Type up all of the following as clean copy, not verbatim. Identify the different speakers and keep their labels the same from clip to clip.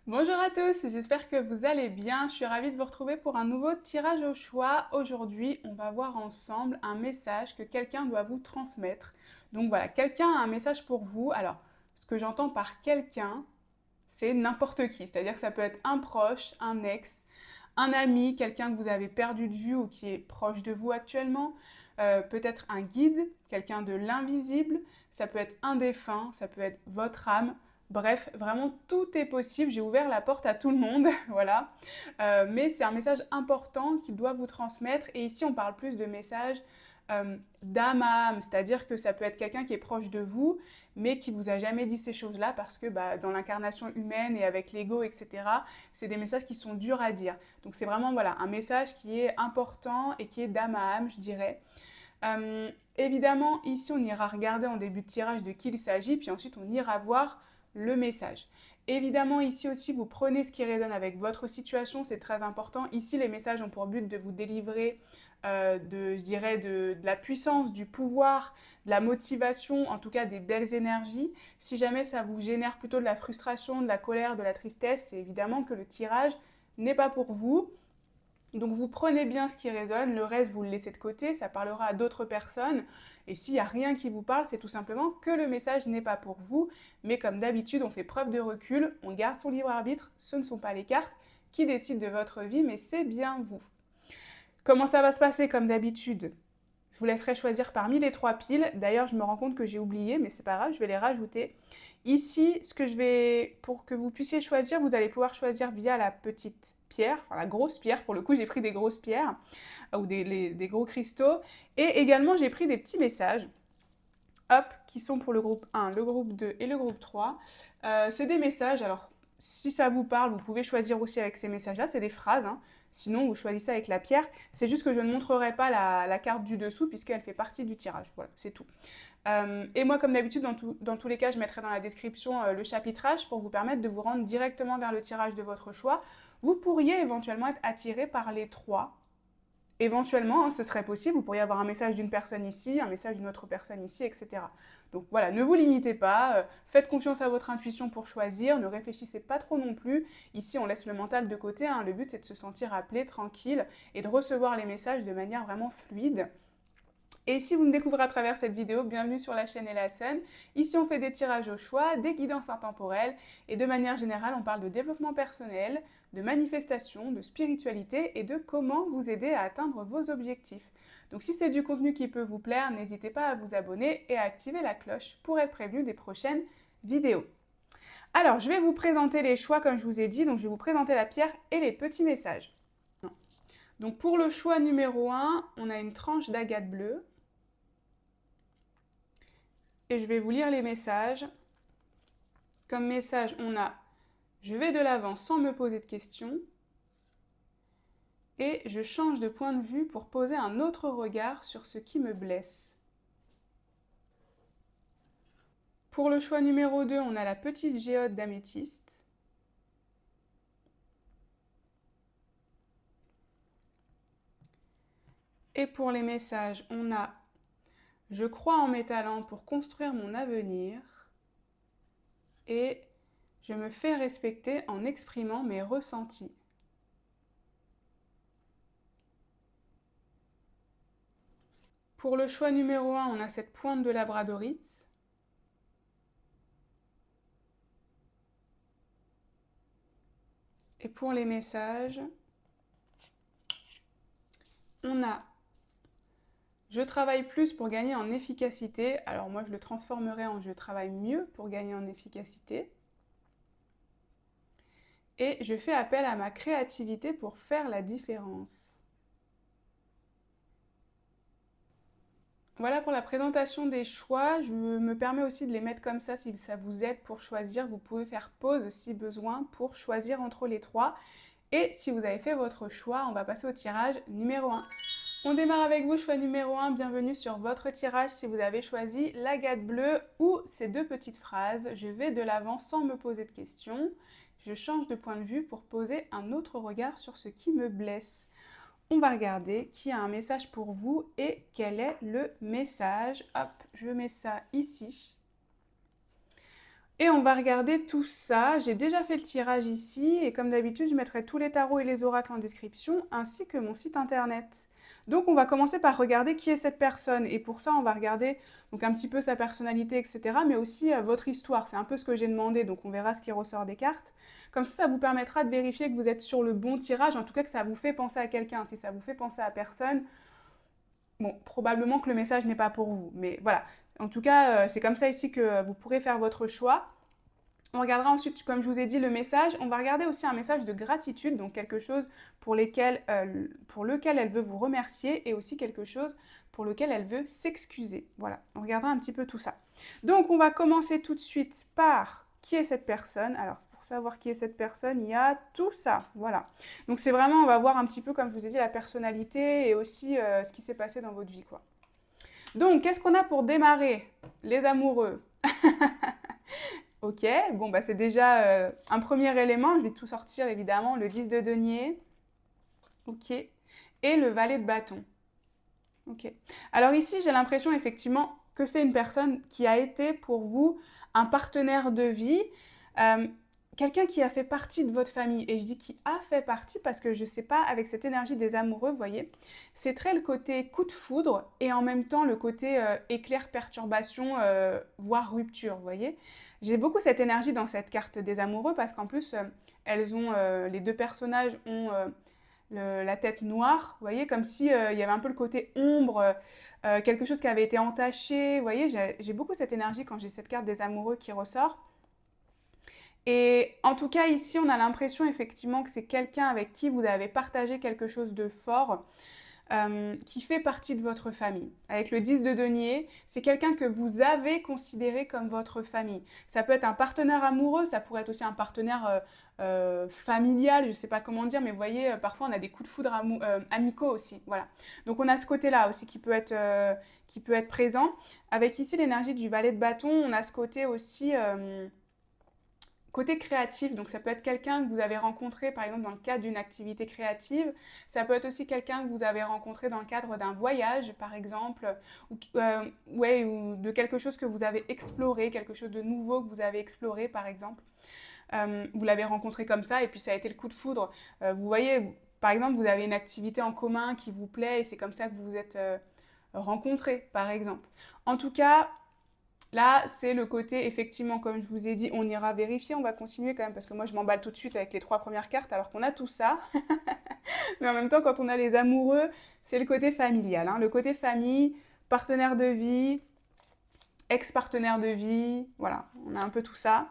Speaker 1: Bonjour à tous, j'espère que vous allez bien. Je suis ravie de vous retrouver pour un nouveau tirage au choix. Aujourd'hui, on va voir ensemble un message que quelqu'un doit vous transmettre. Donc voilà, quelqu'un a un message pour vous. Alors, ce que j'entends par quelqu'un, c'est n'importe qui. C'est-à-dire que ça peut être un proche, un ex, un ami, quelqu'un que vous avez perdu de vue ou qui est proche de vous actuellement. Peut-être un guide, quelqu'un de l'invisible. Ça peut être un défunt, ça peut être votre âme. Bref, vraiment tout est possible. J'ai ouvert la porte à tout le monde, voilà. Mais c'est un message important qu'il doit vous transmettre. Et ici, on parle plus de messages d'âme à âme, c'est-à-dire que ça peut être quelqu'un qui est proche de vous, mais qui vous a jamais dit ces choses-là parce que dans l'incarnation humaine et avec l'ego, etc., c'est des messages qui sont durs à dire. Donc c'est vraiment voilà, un message qui est important et qui est d'âme à âme, je dirais. Évidemment, ici, on ira regarder en début de tirage de qui il s'agit, puis ensuite, on ira voir le message. Évidemment, ici aussi, vous prenez ce qui résonne avec votre situation, c'est très important. Ici, les messages ont pour but de vous délivrer je dirais, de la puissance, du pouvoir, de la motivation, en tout cas des belles énergies. Si jamais ça vous génère plutôt de la frustration, de la colère, de la tristesse, c'est évidemment que le tirage n'est pas pour vous. Donc vous prenez bien ce qui résonne, le reste vous le laissez de côté, ça parlera à d'autres personnes. Et s'il n'y a rien qui vous parle, c'est tout simplement que le message n'est pas pour vous. Mais comme d'habitude, on fait preuve de recul, on garde son libre arbitre, ce ne sont pas les cartes qui décident de votre vie, mais c'est bien vous. Comment ça va se passer comme d'habitude? Je vous laisserai choisir parmi les trois piles. D'ailleurs, je me rends compte que j'ai oublié, mais c'est pas grave, je vais les rajouter. Ici, pour que vous puissiez choisir, vous allez pouvoir choisir via la petite pierre, enfin la grosse pierre. Pour le coup, j'ai pris des grosses pierres ou des gros cristaux. Et également, j'ai pris des petits messages. Hop, qui sont pour le groupe 1, le groupe 2 et le groupe 3. C'est des messages, alors si ça vous parle, vous pouvez choisir aussi avec ces messages-là, c'est des phrases, hein. Sinon vous choisissez avec la pierre. C'est juste que je ne montrerai pas la carte du dessous puisqu'elle fait partie du tirage. Voilà, c'est tout. Et moi, comme d'habitude, dans tous les cas, je mettrai dans la description le chapitrage pour vous permettre de vous rendre directement vers le tirage de votre choix. Vous pourriez éventuellement être attiré par les trois. Éventuellement, hein, ce serait possible, vous pourriez avoir un message d'une personne ici, un message d'une autre personne ici, etc. Donc voilà, ne vous limitez pas, faites confiance à votre intuition pour choisir, ne réfléchissez pas trop non plus. Ici, on laisse le mental de côté, hein. Le but c'est de se sentir appelé, tranquille, et de recevoir les messages de manière vraiment fluide. Et si vous me découvrez à travers cette vidéo, bienvenue sur la chaîne Elassen. Ici, on fait des tirages au choix, des guidances intemporelles et de manière générale, on parle de développement personnel, de manifestation, de spiritualité et de comment vous aider à atteindre vos objectifs. Donc si c'est du contenu qui peut vous plaire, n'hésitez pas à vous abonner et à activer la cloche pour être prévenu des prochaines vidéos. Alors, je vais vous présenter les choix comme je vous ai dit, donc je vais vous présenter la pierre et les petits messages. Donc pour le choix numéro 1, on a une tranche d'agate bleue. Et je vais vous lire les messages. Comme message, on a je vais de l'avant sans me poser de questions et je change de point de vue pour poser un autre regard sur ce qui me blesse. Pour le choix numéro 2, on a la petite géode d'améthyste. Et pour les messages, on a je crois en mes talents pour construire mon avenir et je me fais respecter en exprimant mes ressentis. Pour le choix numéro 1, on a cette pointe de labradorite. Et pour les messages, on a je travaille plus pour gagner en efficacité. Alors moi, je le transformerai en je travaille mieux pour gagner en efficacité. Et je fais appel à ma créativité pour faire la différence. Voilà pour la présentation des choix. Je me permets aussi de les mettre comme ça si ça vous aide pour choisir. Vous pouvez faire pause si besoin pour choisir entre les trois. Et si vous avez fait votre choix, on va passer au tirage numéro 1. On démarre avec vous, choix numéro 1. Bienvenue sur votre tirage si vous avez choisi l'agate bleue ou ces deux petites phrases. Je vais de l'avant sans me poser de questions. Je change de point de vue pour poser un autre regard sur ce qui me blesse. On va regarder qui a un message pour vous et quel est le message. Hop, je mets ça ici. Et on va regarder tout ça. J'ai déjà fait le tirage ici et comme d'habitude, je mettrai tous les tarots et les oracles en description ainsi que mon site internet. Donc on va commencer par regarder qui est cette personne et pour ça on va regarder donc un petit peu sa personnalité, etc. mais aussi votre histoire. C'est un peu ce que j'ai demandé, donc on verra ce qui ressort des cartes. Comme ça vous permettra de vérifier que vous êtes sur le bon tirage, en tout cas que ça vous fait penser à quelqu'un. Si ça vous fait penser à personne, bon, probablement que le message n'est pas pour vous. Mais voilà, en tout cas c'est comme ça ici que vous pourrez faire votre choix. On regardera ensuite, comme je vous ai dit, le message. On va regarder aussi un message de gratitude, donc quelque chose pour lequel elle veut vous remercier et aussi quelque chose pour lequel elle veut s'excuser. Voilà, on regardera un petit peu tout ça. Donc, on va commencer tout de suite par qui est cette personne. Alors, pour savoir qui est cette personne, il y a tout ça. Voilà. Donc, c'est vraiment, on va voir un petit peu, comme je vous ai dit, la personnalité et aussi ce qui s'est passé dans votre vie, quoi. Donc, qu'est-ce qu'on a pour démarrer? Les amoureux. Ok, bon bah c'est déjà un premier élément, je vais tout sortir évidemment, le 10 de denier, ok, et le valet de bâton, ok. Alors ici j'ai l'impression effectivement que c'est une personne qui a été pour vous un partenaire de vie, euh, quelqu'un qui a fait partie de votre famille, et je dis qui a fait partie parce que je sais pas, avec cette énergie des amoureux, vous voyez, c'est très le côté coup de foudre et en même temps le côté éclair, perturbation, voire rupture, vous voyez. J'ai beaucoup cette énergie dans cette carte des amoureux parce qu'en plus, les deux personnages ont la tête noire, vous voyez, comme si il y avait un peu le côté ombre, quelque chose qui avait été entaché, vous voyez, j'ai beaucoup cette énergie quand j'ai cette carte des amoureux qui ressort. Et en tout cas, ici, on a l'impression effectivement que c'est quelqu'un avec qui vous avez partagé quelque chose de fort, qui fait partie de votre famille. Avec le 10 de denier, c'est quelqu'un que vous avez considéré comme votre famille. Ça peut être un partenaire amoureux, ça pourrait être aussi un partenaire familial, je ne sais pas comment dire, mais vous voyez, parfois on a des coups de foudre amicaux aussi. Voilà. Donc on a ce côté-là aussi qui peut être présent. Avec ici l'énergie du valet de bâton, on a ce côté aussi... côté créatif, donc ça peut être quelqu'un que vous avez rencontré par exemple dans le cadre d'une activité créative, ça peut être aussi quelqu'un que vous avez rencontré dans le cadre d'un voyage par exemple, ou de quelque chose que vous avez exploré, quelque chose de nouveau que vous avez exploré par exemple. Vous l'avez rencontré comme ça et puis ça a été le coup de foudre. Vous voyez, par exemple, vous avez une activité en commun qui vous plaît et c'est comme ça que vous vous êtes rencontrés par exemple. En tout cas, là, c'est le côté, effectivement, comme je vous ai dit, on ira vérifier, on va continuer quand même, parce que moi, je m'emballe tout de suite avec les 3 premières cartes, alors qu'on a tout ça. Mais en même temps, quand on a les amoureux, c'est le côté familial, hein. Le côté famille, partenaire de vie, ex-partenaire de vie, voilà, on a un peu tout ça.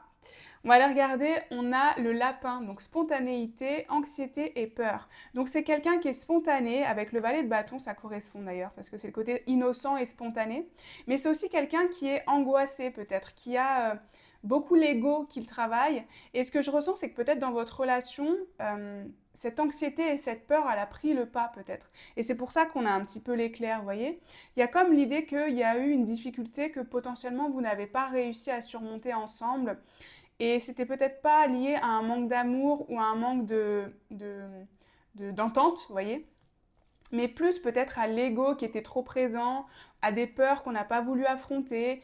Speaker 1: On va aller regarder, on a le lapin, donc spontanéité, anxiété et peur. Donc c'est quelqu'un qui est spontané, avec le valet de bâton, ça correspond d'ailleurs, parce que c'est le côté innocent et spontané. Mais c'est aussi quelqu'un qui est angoissé peut-être, qui a beaucoup l'ego qu'il travaille. Et ce que je ressens, c'est que peut-être dans votre relation, cette anxiété et cette peur, elle a pris le pas peut-être. Et c'est pour ça qu'on a un petit peu l'éclair, vous voyez. Il y a comme l'idée qu'il y a eu une difficulté que potentiellement vous n'avez pas réussi à surmonter ensemble. Et c'était peut-être pas lié à un manque d'amour ou à un manque d'entente, vous voyez, mais plus peut-être à l'ego qui était trop présent, à des peurs qu'on n'a pas voulu affronter,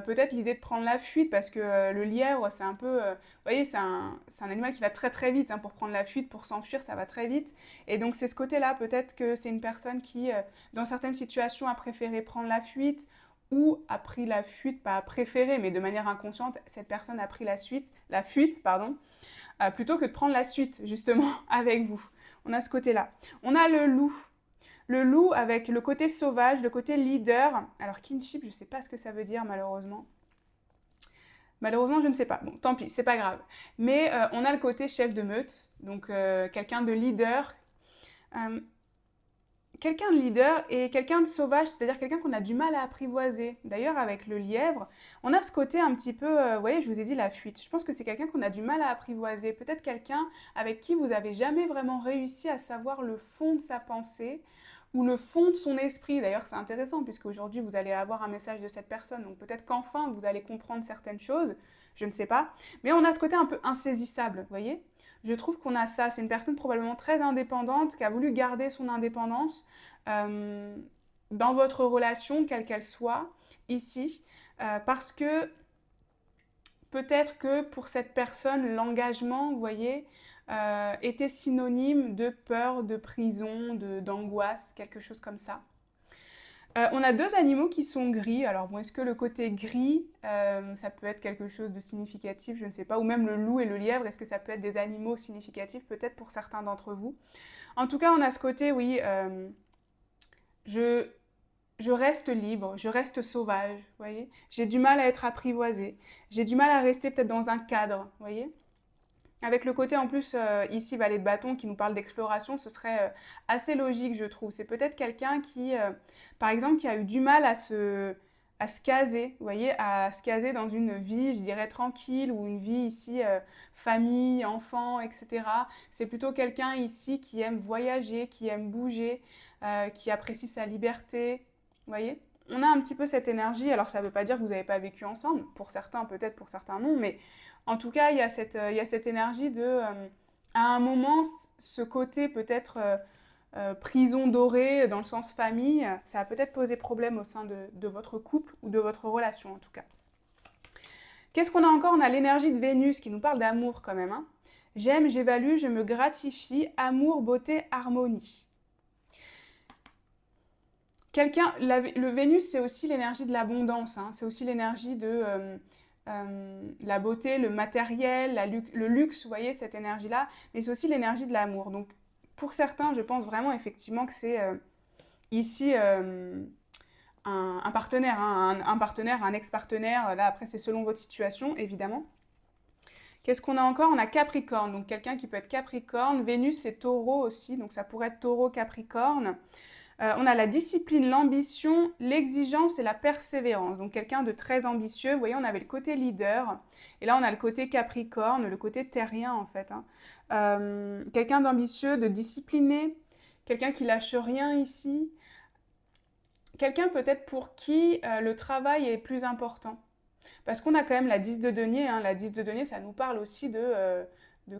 Speaker 1: peut-être l'idée de prendre la fuite, parce que le lièvre, c'est un peu, vous voyez, c'est un animal qui va très très vite, hein, pour prendre la fuite, pour s'enfuir, ça va très vite. Et donc c'est ce côté-là, peut-être que c'est une personne qui, dans certaines situations, a préféré prendre la fuite, ou a pris la fuite, pas préféré, mais de manière inconsciente, cette personne a pris la fuite, pardon, plutôt que de prendre la suite, justement, avec vous. On a ce côté-là. On a le loup. Le loup avec le côté sauvage, le côté leader. Alors kinship, je ne sais pas ce que ça veut dire malheureusement. Malheureusement, je ne sais pas. Bon, tant pis, c'est pas grave. Mais on a le côté chef de meute, donc quelqu'un de leader. Euh, quelqu'un de leader et quelqu'un de sauvage, c'est-à-dire quelqu'un qu'on a du mal à apprivoiser. D'ailleurs, avec le lièvre, on a ce côté un petit peu, vous voyez, je vous ai dit la fuite. Je pense que c'est quelqu'un qu'on a du mal à apprivoiser. Peut-être quelqu'un avec qui vous n'avez jamais vraiment réussi à savoir le fond de sa pensée ou le fond de son esprit. D'ailleurs, c'est intéressant puisque aujourd'hui vous allez avoir un message de cette personne. Donc peut-être qu'enfin vous allez comprendre certaines choses. Je ne sais pas. Mais on a ce côté un peu insaisissable, vous voyez. Je trouve qu'on a ça. C'est une personne probablement très indépendante qui a voulu garder son indépendance euh, dans votre relation, quelle qu'elle soit, ici, parce que peut-être que pour cette personne, l'engagement, vous voyez, était synonyme de peur, de prison, d'angoisse, quelque chose comme ça. On a deux animaux qui sont gris. Alors bon, est-ce que le côté gris, ça peut être quelque chose de significatif? Je ne sais pas. Ou même le loup et le lièvre, est-ce que ça peut être des animaux significatifs? Peut-être pour certains d'entre vous. En tout cas, on a ce côté, oui, je, je reste libre, je reste sauvage, vous voyez. J'ai du mal à être apprivoisée. J'ai du mal à rester peut-être dans un cadre, vous voyez. Avec le côté en plus, ici, valet de bâton, qui nous parle d'exploration, ce serait assez logique, je trouve. C'est peut-être quelqu'un qui, par exemple, qui a eu du mal à se caser, vous voyez, à se caser dans une vie, je dirais, tranquille, ou une vie ici, famille, enfant, etc. C'est plutôt quelqu'un ici qui aime voyager, qui aime bouger, qui apprécie sa liberté, vous voyez. On a un petit peu cette énergie, alors ça ne veut pas dire que vous n'avez pas vécu ensemble, pour certains peut-être, pour certains non, mais en tout cas, il y a cette énergie de, à un moment, ce côté peut-être prison dorée dans le sens famille, ça a peut-être posé problème au sein de votre couple ou de votre relation en tout cas. Qu'est-ce qu'on a encore? On a l'énergie de Vénus qui nous parle d'amour quand même, hein. J'aime, j'évalue, je me gratifie, amour, beauté, harmonie. Le Vénus, c'est aussi l'énergie de l'abondance, hein. C'est aussi l'énergie de la beauté, le matériel, le luxe, vous voyez, cette énergie-là, mais c'est aussi l'énergie de l'amour. Donc, pour certains, je pense vraiment effectivement que c'est ici un partenaire, hein, un partenaire, un ex-partenaire. Là, après, c'est selon votre situation, évidemment. Qu'est-ce qu'on a encore? On a Capricorne, donc quelqu'un qui peut être Capricorne. Vénus, c'est Taureau aussi, donc ça pourrait être Taureau-Capricorne. On a la discipline, l'ambition, l'exigence et la persévérance. Donc quelqu'un de très ambitieux. Vous voyez, on avait le côté leader. Et là, on a le côté Capricorne, le côté terrien en fait, hein. Quelqu'un d'ambitieux, de discipliné. Quelqu'un qui lâche rien ici. Quelqu'un peut-être pour qui le travail est plus important. Parce qu'on a quand même la 10 de denier, hein. La 10 de denier, ça nous parle aussi de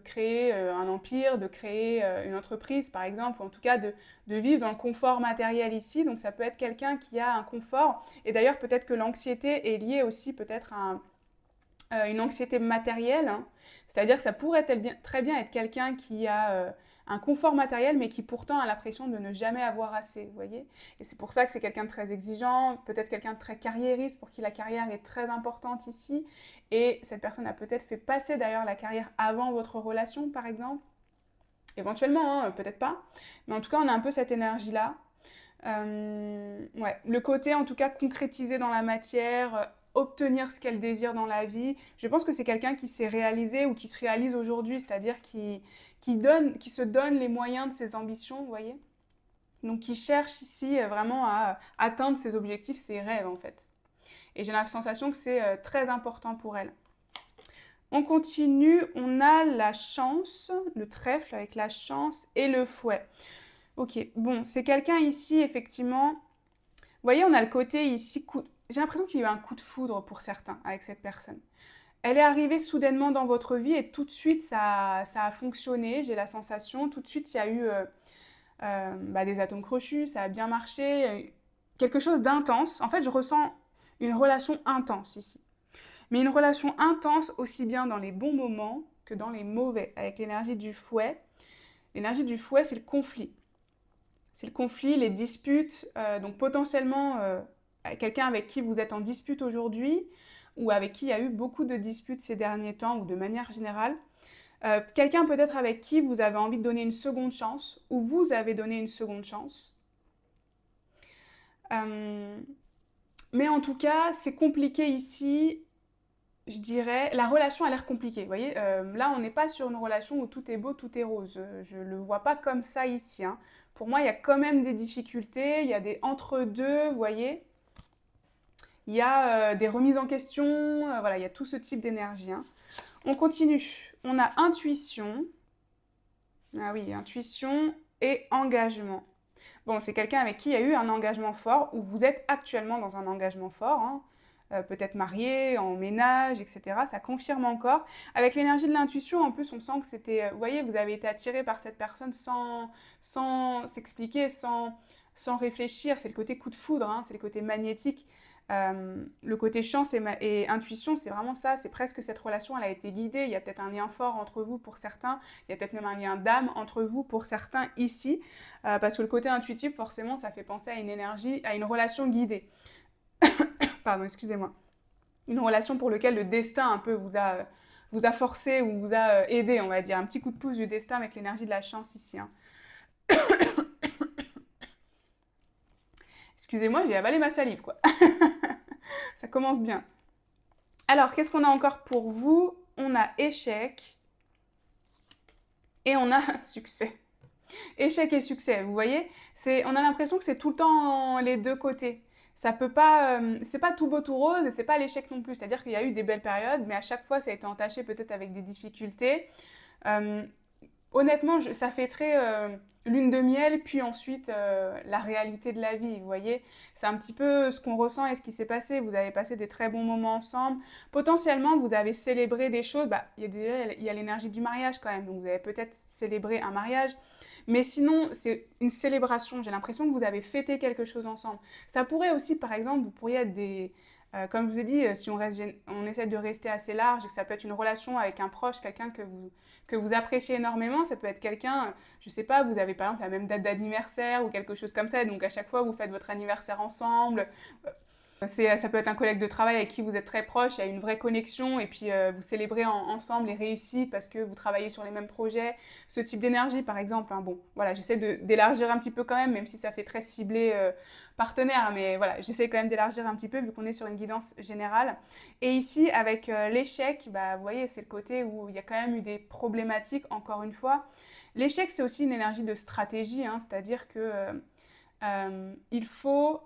Speaker 1: créer un empire, de créer une entreprise, par exemple, ou en tout cas de vivre dans le confort matériel ici. Donc ça peut être quelqu'un qui a un confort. Et d'ailleurs, peut-être que l'anxiété est liée aussi peut-être à une anxiété matérielle, hein. C'est-à-dire que ça pourrait très bien être quelqu'un qui a un confort matériel, mais qui pourtant a l'impression de ne jamais avoir assez, vous voyez. Et c'est pour ça que c'est quelqu'un de très exigeant, peut-être quelqu'un de très carriériste, pour qui la carrière est très importante ici. Et cette personne a peut-être fait passer d'ailleurs la carrière avant votre relation, par exemple. Éventuellement, hein, peut-être pas. Mais en tout cas, on a un peu cette énergie-là. Ouais. Le côté, en tout cas, concrétisé dans la matière, obtenir ce qu'elle désire dans la vie. Je pense que c'est quelqu'un qui s'est réalisé ou qui se réalise aujourd'hui, c'est-à-dire qui se donne les moyens de ses ambitions, vous voyez. Donc qui cherche ici vraiment à atteindre ses objectifs, ses rêves en fait. Et j'ai la sensation que c'est très important pour elle. On continue, on a la chance, le trèfle avec la chance et le fouet. Ok, bon, c'est quelqu'un ici, effectivement. Vous voyez, on a le côté ici, j'ai l'impression qu'il y a eu un coup de foudre pour certains avec cette personne. Elle est arrivée soudainement dans votre vie et tout de suite, ça a fonctionné, j'ai la sensation. Tout de suite, il y a eu des atomes crochus, ça a bien marché, quelque chose d'intense. En fait, je ressens une relation intense ici. Mais une relation intense aussi bien dans les bons moments que dans les mauvais, avec l'énergie du fouet. L'énergie du fouet, c'est le conflit. C'est le conflit, les disputes, donc potentiellement quelqu'un avec qui vous êtes en dispute aujourd'hui ou avec qui il y a eu beaucoup de disputes ces derniers temps ou de manière générale. Quelqu'un peut-être avec qui vous avez envie de donner une seconde chance ou vous avez donné une seconde chance. Mais en tout cas, c'est compliqué ici, je dirais. La relation a l'air compliquée, vous voyez. Là, on n'est pas sur une relation où tout est beau, tout est rose. Je ne le vois pas comme ça ici, hein. Pour moi, il y a quand même des difficultés, il y a des entre-deux, vous voyez. Il y a des remises en question, voilà, il y a tout ce type d'énergie, hein. On continue. On a intuition. Ah oui, intuition et engagement. Bon, c'est quelqu'un avec qui il y a eu un engagement fort, ou vous êtes actuellement dans un engagement fort, hein. Peut-être marié, en ménage, etc. Ça confirme encore. Avec l'énergie de l'intuition, en plus, on sent que c'était... Vous voyez, vous avez été attiré par cette personne sans s'expliquer, sans réfléchir. C'est le côté coup de foudre, hein, c'est le côté magnétique. Le côté chance et intuition, c'est vraiment ça, c'est presque cette relation, elle a été guidée, il y a peut-être un lien fort entre vous pour certains, il y a peut-être même un lien d'âme entre vous pour certains ici, parce que le côté intuitif, forcément, ça fait penser à une énergie, à une relation guidée. Pardon, excusez-moi. Une relation pour laquelle le destin un peu vous a forcé ou vous a aidé, on va dire. Un petit coup de pouce du destin avec l'énergie de la chance ici. Hein. Excusez-moi, j'ai avalé ma salive, quoi. Ça commence bien. Alors, qu'est-ce qu'on a encore pour vous? On a échec et on a succès. Échec et succès, vous voyez, on a l'impression que c'est tout le temps les deux côtés. Ça peut pas, c'est pas tout beau tout rose et c'est pas l'échec non plus. C'est-à-dire qu'il y a eu des belles périodes, mais à chaque fois ça a été entaché peut-être avec des difficultés. Euh, Honnêtement, ça fait très lune de miel, puis ensuite la réalité de la vie, vous voyez. C'est un petit peu ce qu'on ressent et ce qui s'est passé. Vous avez passé des très bons moments ensemble. Potentiellement, vous avez célébré des choses. Bah, il y a l'énergie du mariage quand même, donc vous avez peut-être célébré un mariage. Mais sinon, c'est une célébration. J'ai l'impression que vous avez fêté quelque chose ensemble. Ça pourrait aussi, par exemple, vous pourriez être des... comme je vous ai dit, si on essaie de rester assez large, et que ça peut être une relation avec un proche, quelqu'un que vous appréciez énormément, ça peut être quelqu'un, je sais pas, vous avez par exemple la même date d'anniversaire ou quelque chose comme ça, donc à chaque fois vous faites votre anniversaire ensemble. Ça peut être un collègue de travail avec qui vous êtes très proche, il y a une vraie connexion et puis vous célébrez ensemble les réussites parce que vous travaillez sur les mêmes projets. Ce type d'énergie par exemple, hein, bon, voilà, j'essaie d'élargir un petit peu quand même si ça fait très ciblé partenaire, mais voilà, j'essaie quand même d'élargir un petit peu vu qu'on est sur une guidance générale. Et ici, avec l'échec, bah, vous voyez, c'est le côté où il y a quand même eu des problématiques, encore une fois. L'échec, c'est aussi une énergie de stratégie, hein, c'est-à-dire que il faut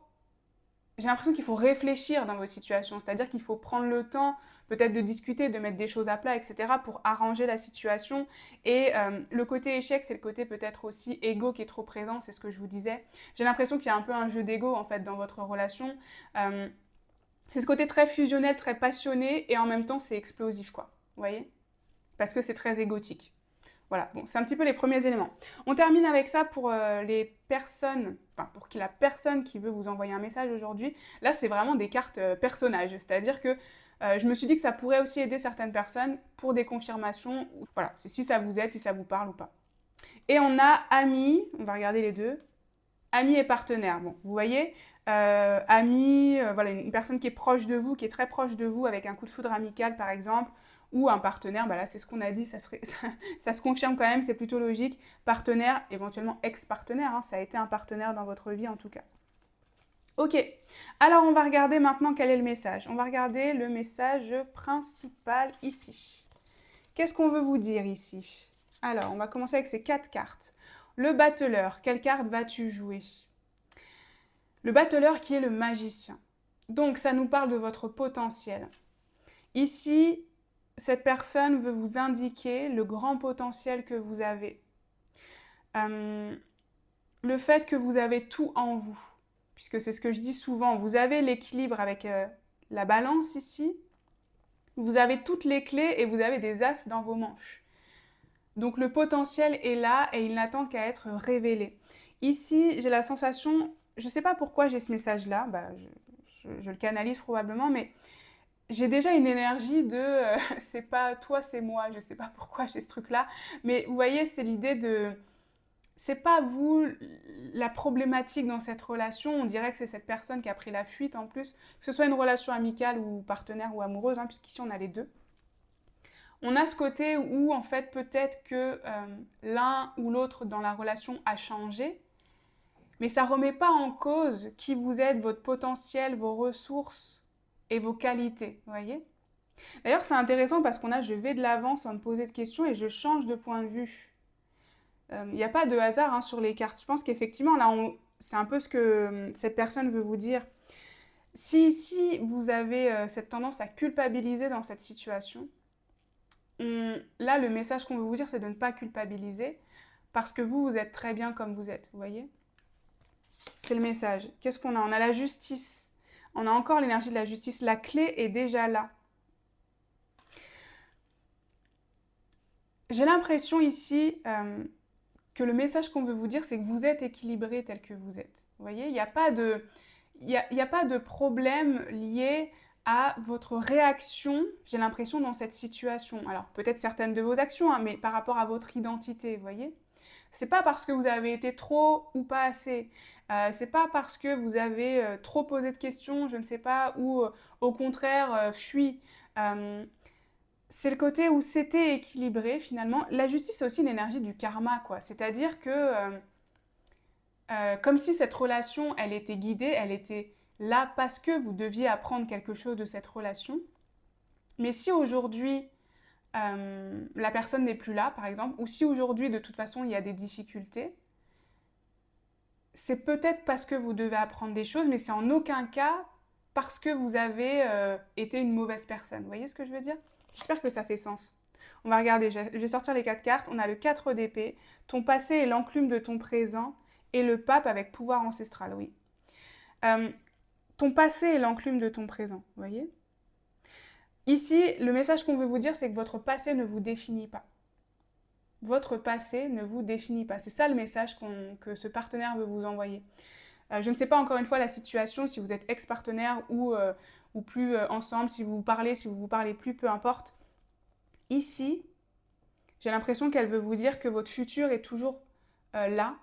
Speaker 1: j'ai l'impression qu'il faut réfléchir dans vos situations, c'est-à-dire qu'il faut prendre le temps peut-être de discuter, de mettre des choses à plat, etc. pour arranger la situation. Et le côté échec, c'est le côté peut-être aussi égo qui est trop présent, c'est ce que je vous disais. J'ai l'impression qu'il y a un peu un jeu d'ego en fait dans votre relation. Euh, c'est ce côté très fusionnel, très passionné, et en même temps c'est explosif, quoi. Vous voyez? Parce que c'est très égotique. Voilà, bon, c'est un petit peu les premiers éléments. On termine avec ça pour les personnes, enfin pour la personne qui veut vous envoyer un message aujourd'hui. Là, c'est vraiment des cartes personnages, c'est-à-dire que je me suis dit que ça pourrait aussi aider certaines personnes pour des confirmations. Voilà, c'est si ça vous aide, si ça vous parle ou pas. Et on a amis, on va regarder les deux. Amis et partenaires. Bon, vous voyez, amis, voilà, une personne qui est proche de vous, qui est très proche de vous, avec un coup de foudre amical par exemple, ou un partenaire, bah là c'est ce qu'on a dit, ça se confirme quand même, c'est plutôt logique. Partenaire, éventuellement ex-partenaire, hein, ça a été un partenaire dans votre vie en tout cas. Ok, alors on va regarder maintenant quel est le message. On va regarder le message principal ici. Qu'est-ce qu'on veut vous dire ici? Alors, on va commencer avec ces 4 cartes. Le battleur, quelle carte vas-tu jouer? Le battleur qui est le magicien. Donc, ça nous parle de votre potentiel. Ici, cette personne veut vous indiquer le grand potentiel que vous avez. Le fait que vous avez tout en vous, puisque c'est ce que je dis souvent, vous avez l'équilibre avec la balance ici, vous avez toutes les clés et vous avez des as dans vos manches. Donc le potentiel est là et il n'attend qu'à être révélé. Ici, j'ai la sensation, je ne sais pas pourquoi j'ai ce message-là, bah, je le canalise probablement, mais j'ai déjà une énergie de c'est pas toi, c'est moi, je ne sais pas pourquoi j'ai ce truc-là, mais vous voyez, c'est l'idée de c'est pas vous la problématique dans cette relation, on dirait que c'est cette personne qui a pris la fuite en plus, que ce soit une relation amicale ou partenaire ou amoureuse, hein, puisqu'ici on a les deux. On a ce côté où en fait peut-être que l'un ou l'autre dans la relation a changé, mais ça ne remet pas en cause qui vous êtes, votre potentiel, vos ressources et vos qualités, vous voyez. D'ailleurs c'est intéressant parce qu'on a je vais de l'avant sans me poser de questions et je change de point de vue. Il n'y a pas de hasard hein, sur les cartes. Je pense qu'effectivement là c'est un peu ce que cette personne veut vous dire. Si vous avez cette tendance à culpabiliser dans cette situation, là, le message qu'on veut vous dire, c'est de ne pas culpabiliser parce que vous êtes très bien comme vous êtes, vous voyez. C'est le message. Qu'est-ce qu'on a? On a la justice. On a encore l'énergie de la justice. La clé est déjà là. J'ai l'impression ici que le message qu'on veut vous dire, c'est que vous êtes équilibré tel que vous êtes. Vous voyez, il n'y a pas de... y a pas de problème lié à votre réaction, j'ai l'impression, dans cette situation. Alors, peut-être certaines de vos actions, hein, mais par rapport à votre identité, vous voyez? C'est pas parce que vous avez été trop ou pas assez. C'est pas parce que vous avez trop posé de questions, je ne sais pas, ou au contraire fui. Euh, c'est le côté où c'était équilibré finalement. La justice, c'est aussi une énergie du karma, quoi. C'est-à-dire que comme si cette relation, elle était guidée, elle était là parce que vous deviez apprendre quelque chose de cette relation. Mais si aujourd'hui, la personne n'est plus là, par exemple, ou si aujourd'hui, de toute façon, il y a des difficultés, c'est peut-être parce que vous devez apprendre des choses, mais c'est en aucun cas parce que vous avez été une mauvaise personne. Vous voyez ce que je veux dire? J'espère que ça fait sens. On va regarder, je vais sortir les 4 cartes. On a le 4 d'épée, ton passé est l'enclume de ton présent, et le pape avec pouvoir ancestral, oui. Euh, ton passé est l'enclume de ton présent, vous voyez? Ici, le message qu'on veut vous dire, c'est que votre passé ne vous définit pas. Votre passé ne vous définit pas. C'est ça le message que ce partenaire veut vous envoyer. Je ne sais pas encore une fois la situation, si vous êtes ex-partenaire ou plus ensemble, si vous vous parlez plus, peu importe. Ici, j'ai l'impression qu'elle veut vous dire que votre futur est toujours là,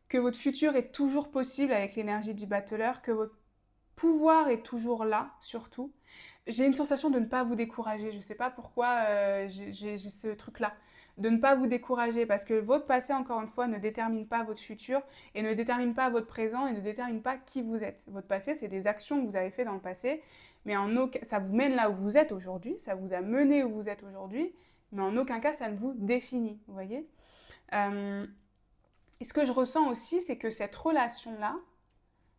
Speaker 1: que votre futur est toujours possible avec l'énergie du battleur, que votre pouvoir est toujours là, surtout. J'ai une sensation de ne pas vous décourager. Je ne sais pas pourquoi j'ai ce truc-là. De ne pas vous décourager parce que votre passé, encore une fois, ne détermine pas votre futur et ne détermine pas votre présent et ne détermine pas qui vous êtes. Votre passé, c'est des actions que vous avez faites dans le passé, mais ça vous mène là où vous êtes aujourd'hui, ça vous a mené où vous êtes aujourd'hui, mais en aucun cas, ça ne vous définit. Vous voyez Et ce que je ressens aussi, c'est que cette relation-là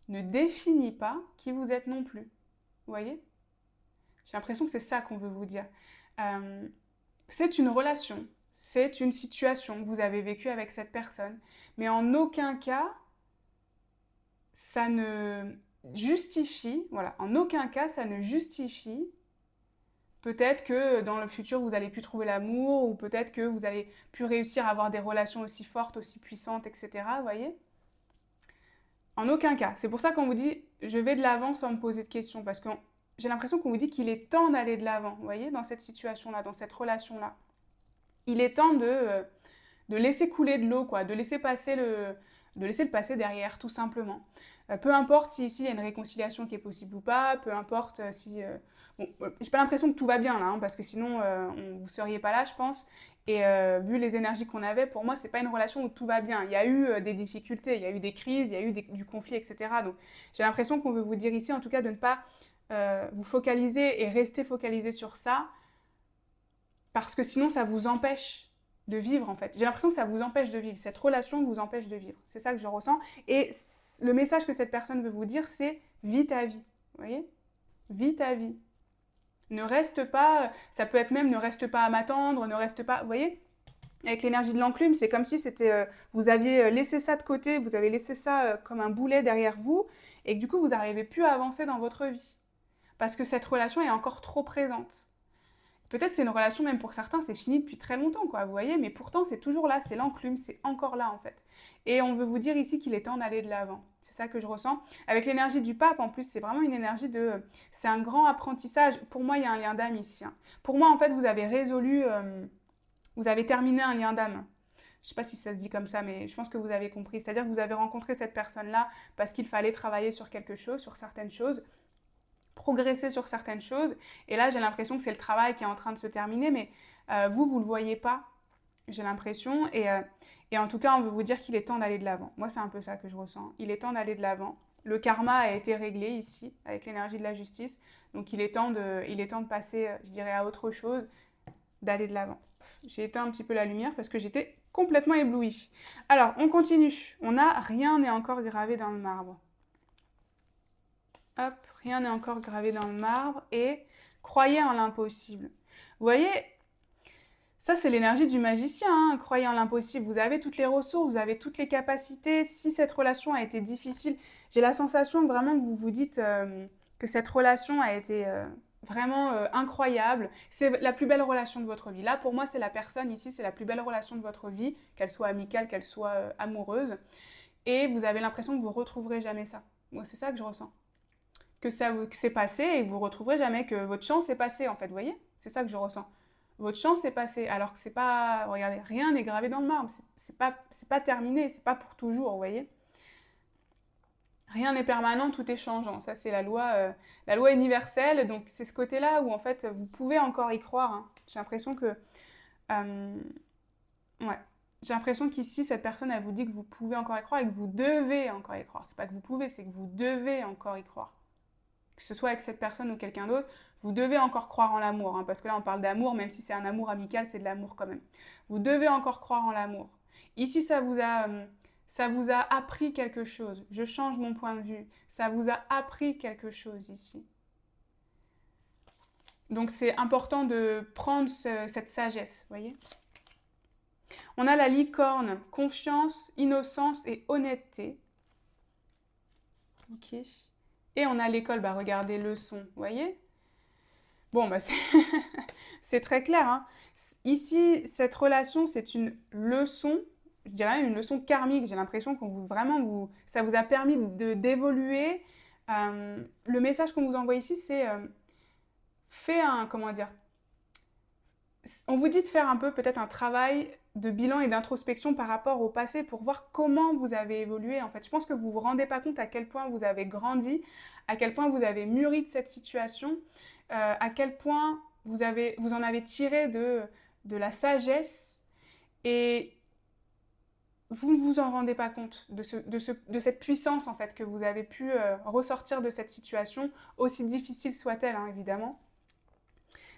Speaker 1: ne définit pas qui vous êtes non plus. Vous voyez J'ai l'impression que c'est ça qu'on veut vous dire. Euh, c'est une relation, c'est une situation que vous avez vécue avec cette personne, mais en aucun cas, ça ne justifie, voilà, en aucun cas, ça ne justifie peut-être que dans le futur, vous allez plus trouver l'amour, ou peut-être que vous allez plus réussir à avoir des relations aussi fortes, aussi puissantes, etc. Vous voyez En aucun cas. C'est pour ça qu'on vous dit, je vais de l'avant sans me poser de questions, parce que j'ai l'impression qu'on vous dit qu'il est temps d'aller de l'avant, vous voyez, dans cette situation-là, dans cette relation-là. Il est temps de laisser couler de l'eau, quoi, de laisser le passé derrière, tout simplement. Peu importe si ici il y a une réconciliation qui est possible ou pas, peu importe si... Bon, j'ai pas l'impression que tout va bien là, hein, parce que sinon vous seriez pas là, je pense. Et vu les énergies qu'on avait, pour moi, c'est pas une relation où tout va bien. Il y a eu des difficultés, il y a eu des crises, il y a eu du conflit, etc. Donc j'ai l'impression qu'on veut vous dire ici, en tout cas, de ne pas vous focaliser et rester focalisé sur ça, parce que sinon ça vous empêche de vivre en fait. J'ai l'impression que ça vous empêche de vivre, cette relation vous empêche de vivre. C'est ça que je ressens. Et le message que cette personne veut vous dire, c'est vis ta vie. Vous voyez Vis ta vie. Ne reste pas, ça peut être même ne reste pas à m'attendre, ne reste pas, vous voyez avec l'énergie de l'enclume, c'est comme si c'était, vous aviez laissé ça de côté, vous avez laissé ça comme un boulet derrière vous, et que du coup vous n'arrivez plus à avancer dans votre vie. Parce que cette relation est encore trop présente. Peut-être c'est une relation, même pour certains, c'est fini depuis très longtemps, quoi, vous voyez, mais pourtant c'est toujours là, c'est l'enclume, c'est encore là en fait. Et on veut vous dire ici qu'il est temps d'aller de l'avant. C'est ça que je ressens. Avec l'énergie du pape, en plus, c'est vraiment une énergie de... C'est un grand apprentissage. Pour moi, il y a un lien d'âme ici. Hein. Pour moi, en fait, vous avez résolu... vous avez terminé un lien d'âme. Je ne sais pas si ça se dit comme ça, mais je pense que vous avez compris. C'est-à-dire que vous avez rencontré cette personne-là parce qu'il fallait travailler sur quelque chose, sur certaines choses, progresser sur certaines choses. Et là, j'ai l'impression que c'est le travail qui est en train de se terminer, mais vous ne le voyez pas, j'ai l'impression. Et en tout cas, on veut vous dire qu'il est temps d'aller de l'avant. Moi, c'est un peu ça que je ressens. Il est temps d'aller de l'avant. Le karma a été réglé ici, avec l'énergie de la justice. Donc, il est temps de passer, je dirais, à autre chose, d'aller de l'avant. J'ai éteint un petit peu la lumière parce que j'étais complètement éblouie. Alors, on continue. On a rien n'est encore gravé dans le marbre. Hop, rien n'est encore gravé dans le marbre. Et croyez en l'impossible. Vous voyez, ça c'est l'énergie du magicien. Hein. Croyez en l'impossible. Vous avez toutes les ressources, vous avez toutes les capacités. Si cette relation a été difficile, j'ai la sensation vraiment que vous vous dites que cette relation a été vraiment incroyable. C'est la plus belle relation de votre vie. Là, pour moi, c'est la personne ici, c'est la plus belle relation de votre vie, qu'elle soit amicale, qu'elle soit amoureuse. Et vous avez l'impression que vous ne retrouverez jamais ça. Moi, c'est ça que je ressens. que c'est passé et que vous retrouverez jamais, que votre chance est passée en fait, vous voyez? C'est ça que je ressens. Votre chance est passée, alors que c'est pas, regardez, rien n'est gravé dans le marbre, c'est pas terminé, c'est pas pour toujours, vous voyez? Rien n'est permanent, tout est changeant. Ça, c'est la loi universelle. Donc, c'est ce côté-là où, en fait, vous pouvez encore y croire, hein. J'ai l'impression que... euh, ouais. J'ai l'impression qu'ici, cette personne, elle vous dit que vous pouvez encore y croire et que vous devez encore y croire. C'est pas que vous pouvez, c'est que vous devez encore y croire. Que ce soit avec cette personne ou quelqu'un d'autre, vous devez encore croire en l'amour, hein, parce que là, on parle d'amour, même si c'est un amour amical, c'est de l'amour quand même. Vous devez encore croire en l'amour. Ici, ça vous a appris quelque chose. Je change mon point de vue. Ça vous a appris quelque chose ici. Donc, c'est important de prendre cette sagesse, vous voyez. On a la licorne, confiance, innocence et honnêteté. Ok. Et on a l'école, bah regardez, leçon, vous voyez. Bon, bah c'est très clair, hein. Ici, cette relation, c'est une leçon, je dirais une leçon karmique. J'ai l'impression qu'on ça vous a permis d'évoluer. Le message qu'on vous envoie ici, c'est comment dire, on vous dit de faire un peu peut-être un travail de bilan et d'introspection par rapport au passé pour voir comment vous avez évolué. En fait, je pense que vous vous rendez pas compte à quel point vous avez grandi, à quel point vous avez mûri de cette situation, à quel point vous en avez tiré de la sagesse et vous ne vous en rendez pas compte de cette puissance en fait que vous avez pu ressortir de cette situation, aussi difficile soit-elle, hein, évidemment.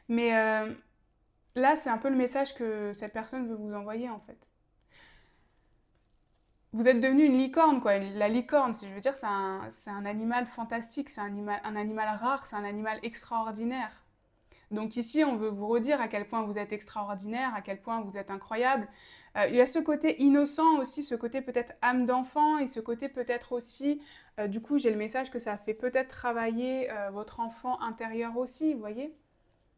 Speaker 1: Mais là, c'est un peu le message que cette personne veut vous envoyer en fait. Vous êtes devenu une licorne, quoi. La licorne, si je veux dire, c'est un animal fantastique, c'est un animal rare, c'est un animal extraordinaire. Donc ici, on veut vous redire à quel point vous êtes extraordinaire, à quel point vous êtes incroyable. Il y a ce côté innocent aussi, ce côté peut-être âme d'enfant, et ce côté peut-être aussi, du coup, j'ai le message que ça fait peut-être travailler votre enfant intérieur aussi, vous voyez,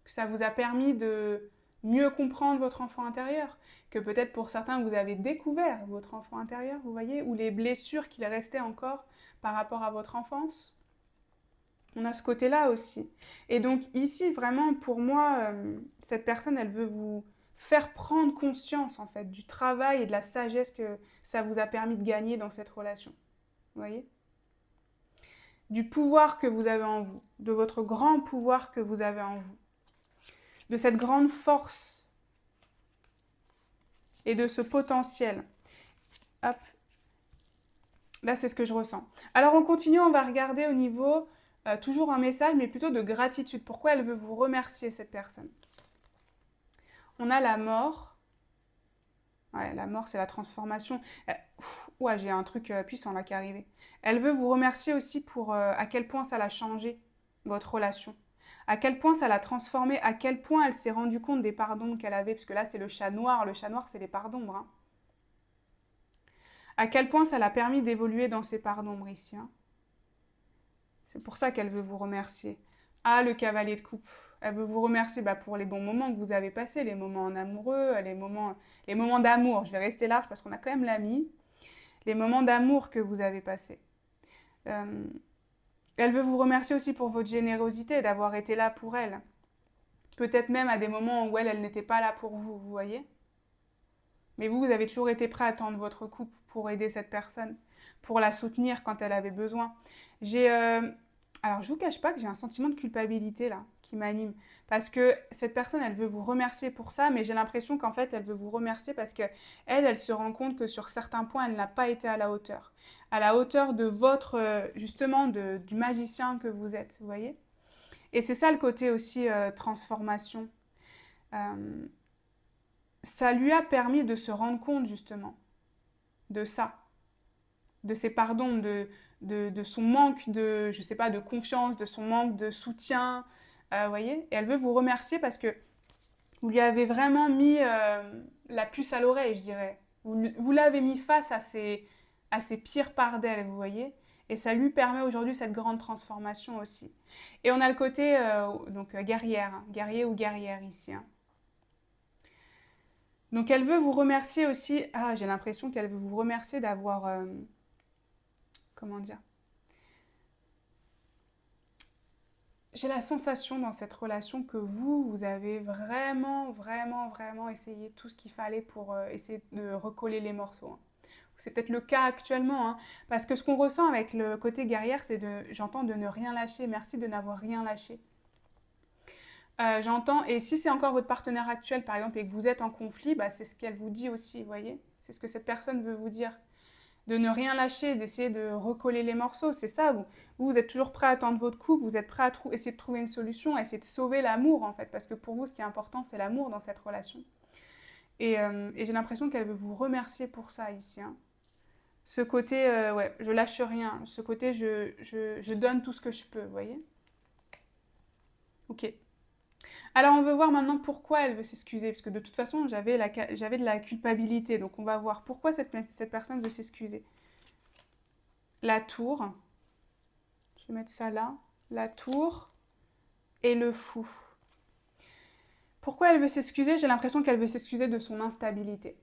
Speaker 1: que ça vous a permis de mieux comprendre votre enfant intérieur, que peut-être pour certains, vous avez découvert votre enfant intérieur, vous voyez, ou les blessures qu'il restait encore par rapport à votre enfance. On a ce côté-là aussi. Et donc ici, vraiment, pour moi, cette personne, elle veut vous faire prendre conscience, en fait, du travail et de la sagesse que ça vous a permis de gagner dans cette relation. Vous voyez? Du pouvoir que vous avez en vous, de votre grand pouvoir que vous avez en vous, de cette grande force et de ce potentiel. Hop. Là, c'est ce que je ressens. Alors, on continue, on va regarder au niveau, toujours un message, mais plutôt de gratitude. Pourquoi elle veut vous remercier, cette personne? On a la mort. Ouais, la mort, c'est la transformation. Ouais, j'ai un truc puissant là qui est arrivé. Elle veut vous remercier aussi pour à quel point ça l'a changé, votre relation. À quel point ça l'a transformée, à quel point elle s'est rendue compte des parts d'ombre qu'elle avait, parce que là, c'est le chat noir. Le chat noir, c'est les parts d'ombre, hein. À quel point ça l'a permis d'évoluer dans ses parts d'ombre ici, hein. C'est pour ça qu'elle veut vous remercier. Ah, le cavalier de coupe. Elle veut vous remercier pour les bons moments que vous avez passés, les moments en amoureux, les moments d'amour. Je vais rester large parce qu'on a quand même l'ami. Les moments d'amour que vous avez passés. Elle veut vous remercier aussi pour votre générosité, d'avoir été là pour elle. Peut-être même à des moments où elle n'était pas là pour vous, vous voyez. Mais vous avez toujours été prêt à tendre votre coupe pour aider cette personne, pour la soutenir quand elle avait besoin. Alors, je vous cache pas que j'ai un sentiment de culpabilité là, qui m'anime. Parce que cette personne, elle veut vous remercier pour ça, mais j'ai l'impression qu'en fait, elle veut vous remercier parce que elle se rend compte que sur certains points, elle n'a pas été à la hauteur. À la hauteur de justement, du magicien que vous êtes, vous voyez. Et c'est ça le côté aussi transformation. Euh, Ça lui a permis de se rendre compte justement de ça, de ses pardons, de son manque je sais pas, de confiance, de son manque de soutien, vous voyez. Et elle veut vous remercier parce que vous lui avez vraiment mis la puce à l'oreille, je dirais. Vous l'avez mis face à ses pires parts d'elle, vous voyez. Et ça lui permet aujourd'hui cette grande transformation aussi. Et on a le côté guerrière, hein, guerrier ou guerrière ici, hein. Donc elle veut vous remercier aussi. Ah, j'ai l'impression qu'elle veut vous remercier d'avoir comment dire, j'ai la sensation dans cette relation que vous avez vraiment, vraiment, vraiment essayé tout ce qu'il fallait pour essayer de recoller les morceaux, hein. C'est peut-être le cas actuellement, hein, parce que ce qu'on ressent avec le côté guerrière, c'est j'entends de ne rien lâcher. Merci de n'avoir rien lâché. J'entends, et si c'est encore votre partenaire actuel, par exemple, et que vous êtes en conflit, bah, c'est ce qu'elle vous dit aussi, vous voyez. C'est ce que cette personne veut vous dire. De ne rien lâcher, d'essayer de recoller les morceaux, c'est ça. Vous êtes toujours prêt à attendre votre couple, vous êtes prêt à essayer de trouver une solution, à essayer de sauver l'amour, en fait, parce que pour vous, ce qui est important, c'est l'amour dans cette relation. Et j'ai l'impression qu'elle veut vous remercier pour ça ici, hein. Ce côté, ouais, je lâche rien. Ce côté, je donne tout ce que je peux, vous voyez. Ok. Alors, on veut voir maintenant pourquoi elle veut s'excuser, parce que de toute façon, j'avais de la culpabilité. Donc, on va voir pourquoi cette personne veut s'excuser. La tour. Je vais mettre ça là. La tour et le fou. Pourquoi elle veut s'excuser? J'ai l'impression qu'elle veut s'excuser de son instabilité.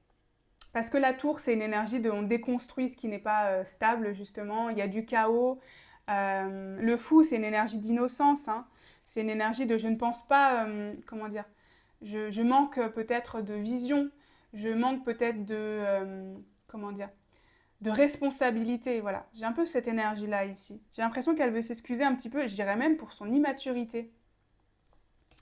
Speaker 1: Parce que la tour, c'est une énergie de on déconstruit ce qui n'est pas stable, justement. Il y a du chaos. Le fou, c'est une énergie d'innocence, hein. C'est une énergie de je ne pense pas, comment dire, je manque peut-être de vision, je manque peut-être de, comment dire, de responsabilité, voilà. J'ai un peu cette énergie-là ici. J'ai l'impression qu'elle veut s'excuser un petit peu, je dirais même pour son immaturité.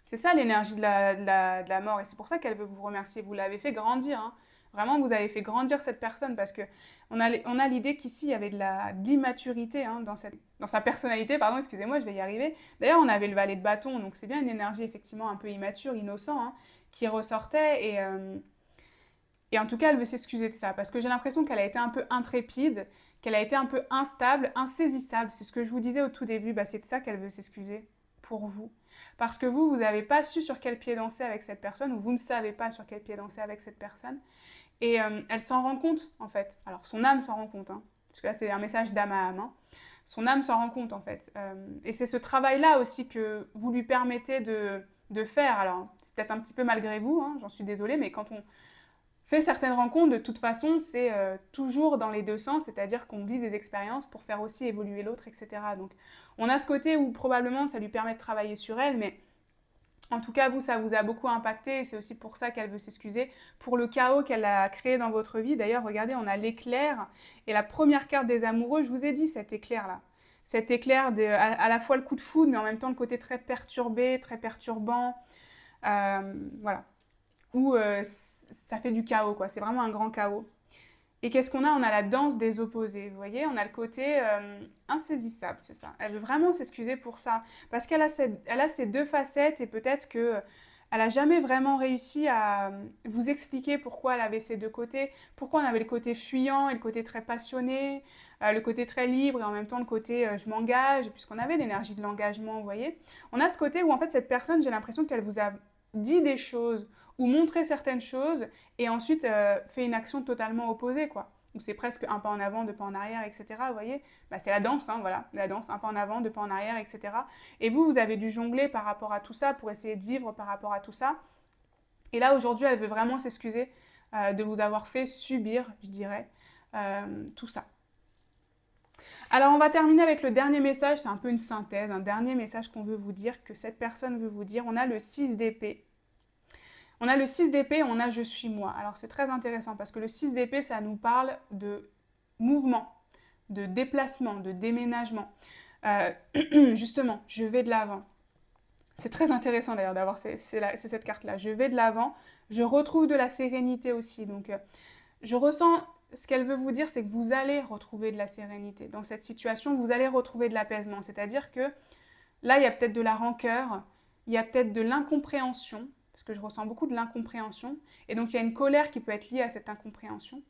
Speaker 1: C'est ça l'énergie de la mort, et c'est pour ça qu'elle veut vous remercier. Vous l'avez fait grandir, hein. Vraiment, vous avez fait grandir cette personne parce que on a l'idée qu'ici, il y avait de l'immaturité, hein, dans sa personnalité, pardon, excusez-moi, je vais y arriver. D'ailleurs, on avait le valet de bâton, donc c'est bien une énergie effectivement un peu immature, innocent, hein, qui ressortait. Et en tout cas, elle veut s'excuser de ça parce que j'ai l'impression qu'elle a été un peu intrépide, qu'elle a été un peu instable, insaisissable. C'est ce que je vous disais au tout début, bah, c'est de ça qu'elle veut s'excuser pour vous. Parce que vous n'avez pas su sur quel pied danser avec cette personne, ou vous ne savez pas sur quel pied danser avec cette personne. Et elle s'en rend compte, en fait. Alors, son âme s'en rend compte, hein, parce que là, c'est un message d'âme à âme, hein. Son âme s'en rend compte, en fait. Et c'est ce travail-là aussi que vous lui permettez de faire. Alors, c'est peut-être un petit peu malgré vous, hein, j'en suis désolée, mais quand on fait certaines rencontres, de toute façon, c'est toujours dans les deux sens, c'est-à-dire qu'on vit des expériences pour faire aussi évoluer l'autre, etc. Donc, on a ce côté où probablement ça lui permet de travailler sur elle, mais en tout cas, vous, ça vous a beaucoup impacté et c'est aussi pour ça qu'elle veut s'excuser pour le chaos qu'elle a créé dans votre vie. D'ailleurs, regardez, on a l'éclair et la première carte des amoureux, je vous ai dit cet éclair-là. Cet éclair, à la fois le coup de foudre, mais en même temps le côté très perturbé, très perturbant. Voilà. Où ça fait du chaos, quoi. C'est vraiment un grand chaos. Et qu'est-ce qu'on a? On a la danse des opposés, vous voyez? On a le côté insaisissable, c'est ça. Elle veut vraiment s'excuser pour ça. Parce qu'elle a, elle a ces deux facettes et peut-être que elle n'a jamais vraiment réussi à vous expliquer pourquoi elle avait ces deux côtés, pourquoi on avait le côté fuyant et le côté très passionné, le côté très libre et en même temps le côté je m'engage, puisqu'on avait l'énergie de l'engagement, vous voyez. On a ce côté où en fait cette personne, j'ai l'impression qu'elle vous a dit des choses ou montré certaines choses et ensuite fait une action totalement opposée, quoi. Ou c'est presque un pas en avant, deux pas en arrière, etc. Vous voyez, bah, c'est la danse, hein, voilà, la danse, un pas en avant, deux pas en arrière, etc. Et vous avez dû jongler par rapport à tout ça pour essayer de vivre par rapport à tout ça. Et là, aujourd'hui, elle veut vraiment s'excuser de vous avoir fait subir, je dirais, tout ça. Alors, on va terminer avec le dernier message, c'est un peu une synthèse, un dernier message qu'on veut vous dire, que cette personne veut vous dire. On a le 6 d'épée. On a le 6 d'épée, on a je suis moi. Alors c'est très intéressant parce que le 6 d'épée, ça nous parle de mouvement, de déplacement, de déménagement. Justement, je vais de l'avant. C'est très intéressant d'ailleurs d'avoir cette carte-là. Je vais de l'avant, je retrouve de la sérénité aussi. Donc je ressens, ce qu'elle veut vous dire, c'est que vous allez retrouver de la sérénité. Dans cette situation, vous allez retrouver de l'apaisement. C'est-à-dire que là, il y a peut-être de la rancœur, il y a peut-être de l'incompréhension, parce que je ressens beaucoup de l'incompréhension, et donc il y a une colère qui peut être liée à cette incompréhension.